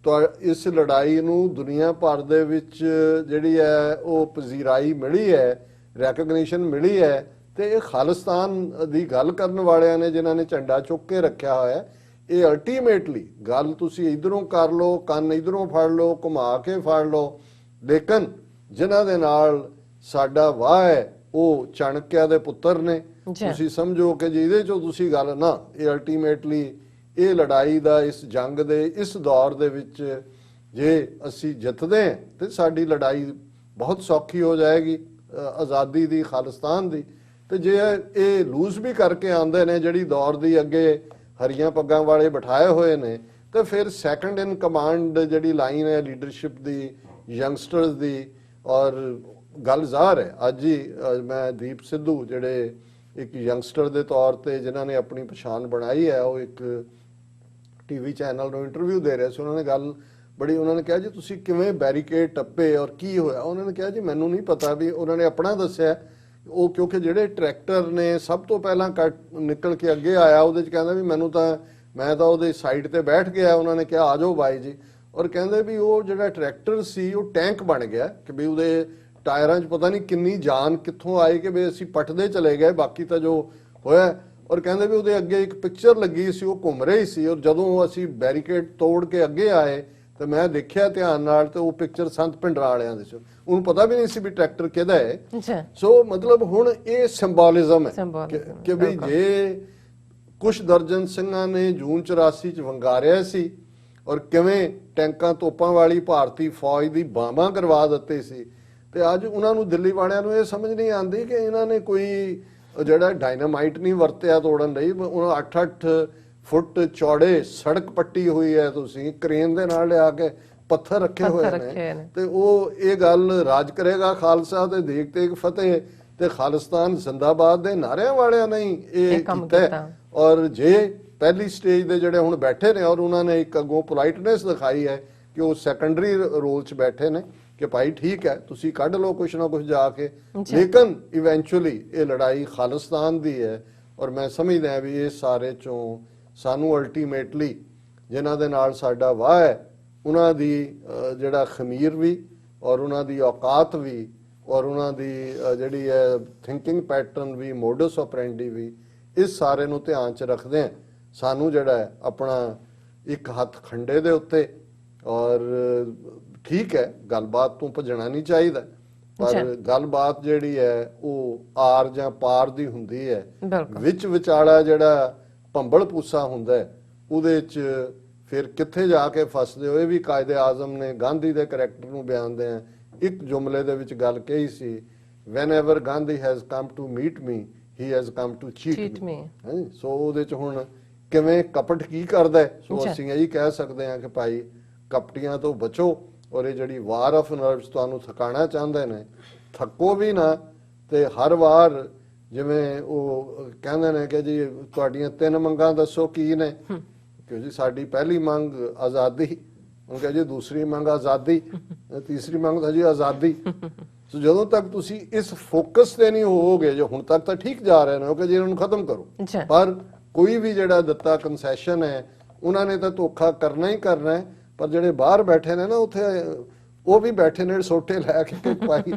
ਇਸ ਲੜਾਈ ਨੂੰ ਦੁਨੀਆ ਭਰ ਦੇ ਵਿੱਚ ਜਿਹੜੀ ਹੈ ਉਹ ਪਜ਼ੀਰਾਈ ਮਿਲੀ ਹੈ, ਰੈਕਗਨੀਸ਼ਨ ਮਿਲੀ ਹੈ, ਤੇ ਇਹ ਖਾਲਿਸਤਾਨ ਦੀ ਗੱਲ ਕਰਨ ਵਾਲਿਆਂ ਨੇ ਜਿਨ੍ਹਾਂ ਨੇ ਝੰਡਾ ਚੁੱਕ ਕੇ ਰੱਖਿਆ ਹੋਇਆ, ਇਹ ਅਲਟੀਮੇਟਲੀ ਗੱਲ ਤੁਸੀਂ ਇਧਰੋਂ ਕਰ ਲਓ, ਕੰਨ ਇਧਰੋਂ ਫੜ ਲਓ, ਘੁਮਾ ਕੇ ਫੜ ਲਓ, ਲੇਕਿਨ ਜਿਨ੍ਹਾਂ ਦੇ ਨਾਲ ਸਾਡਾ ਵਾਹ ਹੈ ਉਹ ਚਾਣਕਿਆ ਦੇ ਪੁੱਤਰ ਨੇ। ਤੁਸੀਂ ਸਮਝੋ ਕਿ ਜੀ ਇਹਦੇ ਚੋਂ ਤੁਸੀਂ ਗੱਲ ਨਾ, ਇਹ ਅਲਟੀਮੇਟਲੀ ਇਹ ਲੜਾਈ ਦਾ ਇਸ ਜੰਗ ਦੇ ਇਸ ਦੌਰ ਦੇ ਵਿੱਚ ਜੇ ਅਸੀਂ ਜਿੱਤਦੇ ਹਾਂ ਤੇ ਸਾਡੀ ਲੜਾਈ ਬਹੁਤ ਸੌਖੀ ਹੋ ਜਾਏਗੀ ਆਜ਼ਾਦੀ ਦੀ, ਖਾਲਿਸਤਾਨ ਦੀ। ਤੇ ਜੇ ਇਹ ਲੂਜ਼ ਵੀ ਕਰਕੇ ਆਉਂਦੇ ਨੇ ਜਿਹੜੀ ਦੌਰ ਦੀ ਅੱਗੇ ਹਰੀਆਂ ਪੱਗਾਂ ਵਾਲੇ ਬਿਠਾਏ ਹੋਏ ਨੇ, ਤੇ ਫਿਰ ਸੈਕੰਡ ਇਨ ਕਮਾਂਡ ਜਿਹੜੀ ਲਾਈਨ ਹੈ ਲੀਡਰਸ਼ਿਪ ਦੀ, ਯੰਗਸਟਰਸ ਦੀ। ਔਰ ਗੱਲ ਜ਼ਾਹਰ ਹੈ ਅੱਜ ਹੀ ਮੈਂ ਦੀਪ ਸਿੱਧੂ ਜਿਹੜੇ ਇੱਕ ਯੰਗਸਟਰ ਦੇ ਤੌਰ ਤੇ ਜਿਨ੍ਹਾਂ ਨੇ ਆਪਣੀ ਪਛਾਣ ਬਣਾਈ ਹੈ, ਉਹ ਇੱਕ ਟੀਵੀ ਚੈਨਲ ਨੂੰ ਇੰਟਰਵਿਊ ਦੇ ਰਿਹਾ ਸੀ, ਉਹਨਾਂ ਨੇ ਗੱਲ ਬੜੀ, ਉਹਨਾਂ ਨੇ ਕਿਹਾ ਜੀ ਤੁਸੀਂ ਕਿਵੇਂ ਬੈਰੀਕੇਡ ਟੱਪੇ ਔਰ ਕੀ ਹੋਇਆ? ਉਹਨਾਂ ਨੇ ਕਿਹਾ ਜੀ ਮੈਨੂੰ ਨਹੀਂ ਪਤਾ ਵੀ, ਉਹਨਾਂ ਨੇ ਆਪਣਾ ਦੱਸਿਆ ਉਹ, ਕਿਉਂਕਿ ਜਿਹੜੇ ਟਰੈਕਟਰ ਨੇ ਸਭ ਤੋਂ ਪਹਿਲਾਂ ਨਿਕਲ ਕੇ ਅੱਗੇ ਆਇਆ, ਉਹਦੇ 'ਚ ਕਹਿੰਦਾ ਵੀ ਮੈਂ ਤਾਂ ਉਹਦੇ ਸਾਈਡ ਤੇ ਬੈਠ ਗਿਆ। ਉਹਨਾਂ ਨੇ ਕਿਹਾ ਆ ਜਾਓ ਬਾਈ ਜੀ, ਔਰ ਕਹਿੰਦੇ ਵੀ ਉਹ ਜਿਹੜਾ ਟਰੈਕਟਰ ਸੀ ਉਹ ਟੈਂਕ ਬਣ ਗਿਆ, ਕਿ ਵੀ ਉਹਦੇ ਟਾਇਰਾਂ 'ਚ ਪਤਾ ਨਹੀਂ ਕਿੰਨੀ ਜਾਨ ਕਿੱਥੋਂ ਆਈ ਕਿ ਵੀ ਅਸੀਂ ਪੱਟਦੇ ਚਲੇ ਗਏ, ਬਾਕੀ ਤਾਂ ਜੋ ਹੋਇਆ। ਔਰ ਕਹਿੰਦੇ ਵੀ ਉਹਦੇ ਅੱਗੇ ਇੱਕ ਪਿਕਚਰ ਲੱਗੀ ਸੀ, ਉਹ ਘੁੰਮ ਰਹੀ ਸੀ, ਔਰ ਜਦੋਂ ਅਸੀਂ ਬੈਰੀਕੇਡ ਤੋੜ ਕੇ ਅੱਗੇ ਆਏ ਤੇ ਮੈਂ ਦੇਖਿਆ ਧਿਆਨ ਨਾਲ, ਤੇ ਉਹ ਪਿਕਚਰ ਸੰਤ ਭਿੰਡਰਾਂ ਵਾਲਿਆਂ ਦੀ ਸੀ। ਉਹਨੂੰ ਪਤਾ ਵੀ ਨਹੀਂ ਸੀ ਵੀ ਟਰੈਕਟਰ ਕਿਹਦਾ ਹੈ। ਸੋ ਮਤਲਬ ਹੁਣ ਇਹ ਸਿੰਬੋਲਿਜ਼ਮ ਹੈ ਕਿ ਵੀ ਜੇ ਕੁਛ ਦਰਜਨ ਸਿੰਘਾਂ ਨੇ ਜੂਨ 84 'ਚ ਵੰਗਾਰਿਆ ਸੀ, ਔਰ ਕਿਵੇਂ ਟੈਂਕਾਂ ਤੋਪਾਂ ਵਾਲੀ ਭਾਰਤੀ ਫੌਜ ਦੀ ਬਾਹਾਂ ਕਰਵਾ ਦਿੱਤੀ ਸੀ, ਤੇ ਅੱਜ ਉਹਨਾਂ ਨੂੰ ਦਿੱਲੀ ਵਾਲਿਆਂ ਨੂੰ ਇਹ ਸਮਝ ਨਹੀਂ ਆਉਂਦੀ ਕਿ ਇਹਨਾਂ ਨੇ ਕੋਈ ਜਿਹੜਾ ਡਾਇਨਾਮਾਈਟ ਨਹੀਂ ਵਰਤਿਆ ਤੋੜਨ ਲਈ। ਉਹਨਾਂ 8-8 ਫੁੱਟ ਚੌੜੇ ਸੜਕ ਪੱਟੀ ਹੋਈ ਹੈ, ਤੁਸੀਂ ਕ੍ਰੇਨ ਦੇ ਨਾਲ ਲਿਆ ਕੇ ਪੱਥਰ ਰੱਖੇ ਹੋਏ ਨੇ, ਤੇ ਉਹ ਇਹ ਗੱਲ ਰਾਜ ਕਰੇਗਾ ਖਾਲਸਾ ਤੇ ਦੇਗ ਤੇਗ ਫਤਿਹ ਤੇ ਖਾਲਿਸਤਾਨ ਜ਼ਿੰਦਾਬਾਦ ਦੇ ਨਾਰਿਆਂ ਵਾਲਿਆਂ ਨਹੀਂ ਇਹ ਕੀਤਾ। ਔਰ ਜੇ ਪਹਿਲੀ ਸਟੇਜ ਦੇ ਜਿਹੜੇ ਹੁਣ ਬੈਠੇ ਨੇ, ਔਰ ਉਹਨਾਂ ਨੇ ਇੱਕ ਅੱਗੋਂ ਪੋਲਾਈਟਨੈਸ ਦਿਖਾਈ ਹੈ ਕਿ ਉਹ ਸੈਕੰਡਰੀ ਰੋਲ 'ਚ ਬੈਠੇ ਨੇ ਕਿ ਭਾਈ ਠੀਕ ਹੈ ਤੁਸੀਂ ਕੱਢ ਲਓ ਕੁਛ ਨਾ ਕੁਛ ਜਾ ਕੇ, ਲੇਕਿਨ ਇਵੈਂਚੁਅਲੀ ਇਹ ਲੜਾਈ ਖਾਲਿਸਤਾਨ ਦੀ ਹੈ। ਔਰ ਮੈਂ ਸਮਝਦਾ ਵੀ ਇਹ ਸਾਰੇ ਚੋਂ ਸਾਨੂੰ ਅਲਟੀਮੇਟਲੀ ਜਿਨ੍ਹਾਂ ਦੇ ਨਾਲ ਸਾਡਾ ਵਾਹ ਹੈ, ਉਹਨਾਂ ਦੀ ਜਿਹੜਾ ਖਮੀਰ ਵੀ, ਔਰ ਉਹਨਾਂ ਦੀ ਔਕਾਤ ਵੀ, ਔਰ ਉਹਨਾਂ ਦੀ ਜਿਹੜੀ ਹੈ ਥਿੰਕਿੰਗ ਪੈਟਰਨ ਵੀ, ਮੋਡਸ ਆਪਰੈਂਡੀ ਵੀ, ਇਸ ਸਾਰੇ ਨੂੰ ਧਿਆਨ 'ਚ ਰੱਖਦੇ ਆ ਸਾਨੂੰ ਜਿਹੜਾ ਹੈ ਆਪਣਾ ਇੱਕ ਹੱਥ ਖੰਡੇ ਦੇ ਉੱਤੇ। ਔਰ ਠੀਕ ਹੈ ਗੱਲਬਾਤ ਤੋਂ ਭੱਜਣਾ ਨਹੀਂ ਚਾਹੀਦਾ, ਪਰ ਗੱਲਬਾਤ ਜਿਹੜੀ ਹੈ ਉਹ ਆਰ ਜਾਂ ਪਾਰ ਦੀ ਹੁੰਦੀ ਹੈ। ਵਿੱਚ ਵਿਚਾਲਾ ਜਿਹੜਾ ਭੰਬਲ ਪੂਸਾ ਹੁੰਦਾ ਹੈ, ਉਹਦੇ 'ਚ ਫਿਰ ਕਿੱਥੇ ਜਾ ਕੇ ਫਸਦੇ ਹੋ। ਇਹ ਵੀ ਕਾਇਦੇ ਆਜ਼ਮ ਨੇ ਗਾਂਧੀ ਦੇ ਕਰੈਕਟਰ ਨੂੰ ਬਿਆਨਦੇ ਆ ਇੱਕ ਜੁਮਲੇ ਦੇ ਵਿੱਚ ਗੱਲ ਕਹੀ ਸੀ, whenever Gandhi has come to meet me he has come to cheat me। ਸੋ ਉਹਦੇ 'ਚ ਹੁਣ ਕਿਵੇਂ ਕਪਟ ਕੀ ਕਰਦਾ, ਸੋ ਅਸੀਂ ਇਹੀ ਕਹਿ ਸਕਦੇ ਹਾਂ ਕਿ ਭਾਈ ਕਪਟੀਆਂ ਤੋਂ ਬਚੋ, ਔਰ ਇਹ ਜਿਹੜੀ ਵਾਰ ਆਫ ਨਰਵਸ ਤੁਹਾਨੂੰ ਥਕਾਣਾ ਚਾਹੁੰਦੇ ਨੇ, ਥੱਕੋ ਵੀ ਨਾ। ਤੇ ਹਰ ਵਾਰ ਜਿਵੇਂ ਉਹ ਕਹਿੰਦੇ ਨੇ ਕਿ ਜੀ ਤੁਹਾਡੀਆਂ 3 ਮੰਗਾਂ ਦੱਸੋ ਕੀ ਨੇ, ਕਿ ਜੀ ਸਾਡੀ ਪਹਿਲੀ ਮੰਗ ਆਜ਼ਾਦੀ, ਉਹ ਕਹੇ ਜੀ ਦੂਸਰੀ ਮੰਗ ਆਜ਼ਾਦੀ, ਤੀਸਰੀ ਮੰਗ ਹੈ ਜੀ ਆਜ਼ਾਦੀ। ਸੋ ਜਦੋਂ ਤੱਕ ਤੁਸੀਂ ਇਸ ਫੋਕਸ ਤੇ ਨਹੀਂ ਹੋਵੋਗੇ, ਜੋ ਹੁਣ ਤੱਕ ਤਾਂ ਠੀਕ ਜਾ ਰਹੇ ਨੇ ਕਿ ਜੀ ਇਹਨਾਂ ਨੂੰ ਖਤਮ ਕਰੋ, ਪਰ ਕੋਈ ਵੀ ਜਿਹੜਾ ਦਿੱਤਾ ਕੰਸੈਸ਼ਨ ਹੈ ਉਹਨਾਂ ਨੇ ਤਾਂ ਧੋਖਾ ਕਰਨਾ ਹੀ ਕਰਨਾ ਹੈ। ਪਰ ਜਿਹੜੇ ਬਾਹਰ ਬੈਠੇ ਨੇ ਨਾ ਉੱਥੇ, ਉਹ ਵੀ ਬੈਠੇ ਨੇ ਸੋਟੇ ਲੈ ਕੇ ਭਾਈ,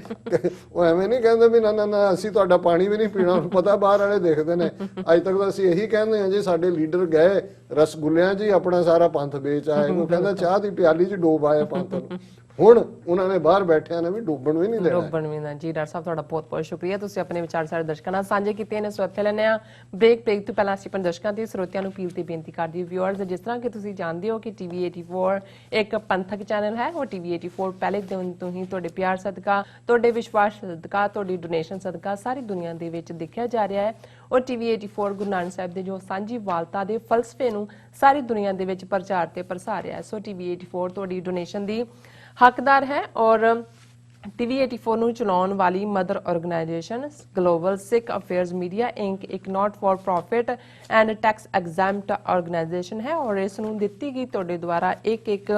ਉਹ ਐਵੇਂ ਨਹੀਂ ਕਹਿੰਦੇ ਵੀ ਨਾ ਅਸੀਂ ਤੁਹਾਡਾ ਪਾਣੀ ਵੀ ਨਹੀਂ ਪੀਣਾ। ਪਤਾ ਬਾਹਰ ਵਾਲੇ ਦੇਖਦੇ ਨੇ। ਅੱਜ ਤੱਕ ਤਾਂ ਅਸੀਂ ਇਹੀ ਕਹਿੰਦੇ ਹਾਂ ਜੀ ਸਾਡੇ ਲੀਡਰ ਗਏ ਰਸਗੁੱਲਿਆਂ 'ਚ ਹੀ ਆਪਣਾ ਸਾਰਾ ਪੰਥ ਵੇਚ ਆਏ, ਉਹ ਕਹਿੰਦਾ ਚਾਹ ਦੀ ਪਿਆਲੀ 'ਚ ਡੋਬ ਆਇਆ ਪੰਥ ਨੂੰ। ਹੁਣ ਉਹਨਾਂ ਨੇ ਬਾਹਰ ਬੈਠਿਆਂ ਨੇ ਵੀ ਡੁੱਬਣ ਵੀ ਨਹੀਂ ਦੇਣਾ। ਡੁੱਬਣ ਵੀ ਨਾ ਜੀ। ਡਾਕਟਰ ਸਾਹਿਬ ਤੁਹਾਡਾ ਬਹੁਤ ਬਹੁਤ ਸ਼ੁਕਰੀਆ, ਤੁਸੀਂ ਆਪਣੇ ਵਿਚਾਰ ਸਾਰੇ ਦਰਸ਼ਕਾਂ ਨਾਲ ਸਾਂਝੇ ਕੀਤੇ ਨੇ। ਸੋ ਇੱਥੇ ਲੈਂਦੇ ਹਾਂ ਬ੍ਰੇਕ ਤੋਂ ਪਹਿਲਾਂ ਅਸੀਂ ਆਪਣੇ ਦਰਸ਼ਕਾਂ ਤੇ ਸਰੋਤਿਆਂ ਨੂੰ ਅਪੀਲ ਤੇ ਬੇਨਤੀ ਕਰਦੀ ਹਾਂ ਵਿਊਅਰਸ, ਜਿਸ ਤਰ੍ਹਾਂ ਕਿ ਤੁਸੀਂ ਜਾਣਦੇ ਹੋ ਕਿ TV 84 ਇੱਕ ਪੰਥਕ ਚੈਨਲ ਹੈ। ਉਹ TV 84 ਪਹਿਲੇ ਦਿਨ ਤੋਂ ਹੀ ਤੁਹਾਡੇ ਪਿਆਰ ਸਦਕਾ, ਤੁਹਾਡੇ ਵਿਸ਼ਵਾਸ ਸਦਕਾ, ਤੁਹਾਡੀ ਡੋਨੇਸ਼ਨ ਸਦਕਾ ਸਾਰੀ ਦੁਨੀਆ ਦੇ ਵਿੱਚ ਦੇਖਿਆ ਜਾ ਰਿਹਾ ਹੈ। ਔਰ TV 84 ਗੁਰੂ ਨਾਨਕ ਸਾਹਿਬ ਦੇ ਜੋ ਸਾਂਝੀ ਵਾਲਤਾ ਦੇ ਫਲਸਫੇ ਨੂੰ ਸਾਰੀ ਦੁਨੀਆ ਦੇ ਵਿੱਚ ਪ੍ਰਚਾਰ ਤੇ ਪ੍ਰਸਾਰ ਰਿਹਾ ਹੈ। ਸੋ TV 84 ਤੁਹਾਡੀ ਡੋਨੇਸ਼ਨ ਦੀ ਹੱਕਦਾਰ ਹੈ। ਔਰ TV 84 ਨੂੰ ਚਲਾਉਣ ਵਾਲੀ ਮਦਰ ਆਰਗੇਨਾਈਜੇਸ਼ਨ ਗਲੋਬਲ ਸਿੱਖ ਅਫੇਅਰਸ ਮੀਡੀਆ ਇੰਕ ਇੱਕ not for profit and tax exempt organisation ਹੈ। ਔਰ ਇਸ ਨੂੰ ਦਿੱਤੀ ਗਈ ਤੁਹਾਡੇ ਦੁਆਰਾ ਇੱਕ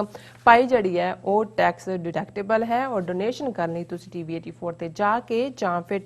ਪਾਈ ਜਿਹੜੀ ਹੈ ਉਹ ਟੈਕਸ ਡਿਡਕਟੇਬਲ ਹੈ। ਔਰ ਡੋਨੇਸ਼ਨ ਕਰਨ ਲਈ ਤੁਸੀਂ TV 84 ਤੇ ਜਾ ਕੇ ਜਾਂ ਫਿਰ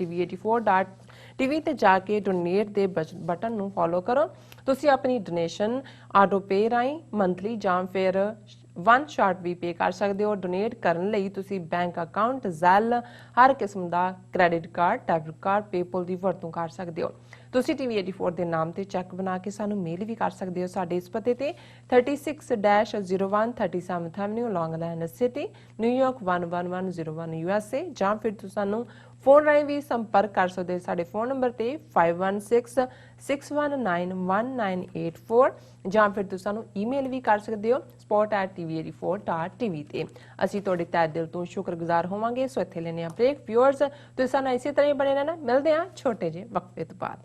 TV ਤੇ ਜਾ ਕੇ ਡੋਨੇਟ ਦੇ ਬਟਨ ਨੂੰ ਫੋਲੋ ਕਰੋ। ਤੁਸੀਂ ਆਪਣੀ ਡੋਨੇਸ਼ਨ ਆਟੋ ਪੇ ਰਾਹੀਂ ਮੰਥਲੀ ਜਾਂ ਫਿਰ ਵਨ ਸ਼ਾਟ ਵੀ ਪੇ ਕਰ ਸਕਦੇ ਹੋ। ਡੋਨੇਟ ਕਰਨ ਲਈ ਤੁਸੀਂ ਬੈਂਕ ਅਕਾਊਂਟ, ਜ਼ੈਲ, ਹਰ ਕਿਸਮ ਦਾ credit card, debit card, PayPal ਦੀ ਵਰਤੋਂ ਕਰ ਸਕਦੇ ਹੋ। ਤੁਸੀਂ TV 84 ਦੇ ਨਾਮ ਤੇ ਚੈੱਕ ਬਣਾ ਕੇ ਸਾਨੂੰ ਮੇਲ ਵੀ ਕਰ ਸਕਦੇ ਹੋ ਸਾਡੇ ਇਸ ਪਤੇ ਤੇ 36-01 37th ਐਵਨਿਊ, ਲੌਂਗ ਆਈਲੈਂਡ ਸਿਟੀ, ਨਿਊਯਾਰਕ 11101 USA। ਜਾਂ ਫਿਰ ਤੁਸੀਂ ਸਾਨੂੰ ਫੋਨ ਰਾਹੀਂ ਵੀ ਸੰਪਰਕ ਕਰ ਸਕਦੇ ਹੋ ਸਾਡੇ ਫੋਨ ਨੰਬਰ ਤੇ 5166191984, ਜਾਂ ਫਿਰ ਤੁਸੀਂ ਸਾਨੂੰ ਈਮੇਲ ਵੀ ਕਰ ਸਕਦੇ ਹੋ support@tv84.tv ਤੇ। ਅਸੀਂ ਤੁਹਾਡੇ ਤਹਿ ਦਿਲ ਤੋਂ ਸ਼ੁਕਰਗੁਜ਼ਾਰ ਹੋਵਾਂਗੇ। ਸੋ ਇੱਥੇ ਲੈਣੇ ਆ ਬ੍ਰੇਕ। ਵਿਊਅਰਸ ਤੁਸੀਂ ਸਾਨੂੰ ਇਸੇ ਤਰ੍ਹਾਂ ਹੀ ਬਣੇ ਰਹਿਣਾ। ਮਿਲਦੇ ਹਾਂ ਛੋਟੇ ਜਿਹੇ ਵਕਫੇ ਤੋਂ ਬਾਅਦ।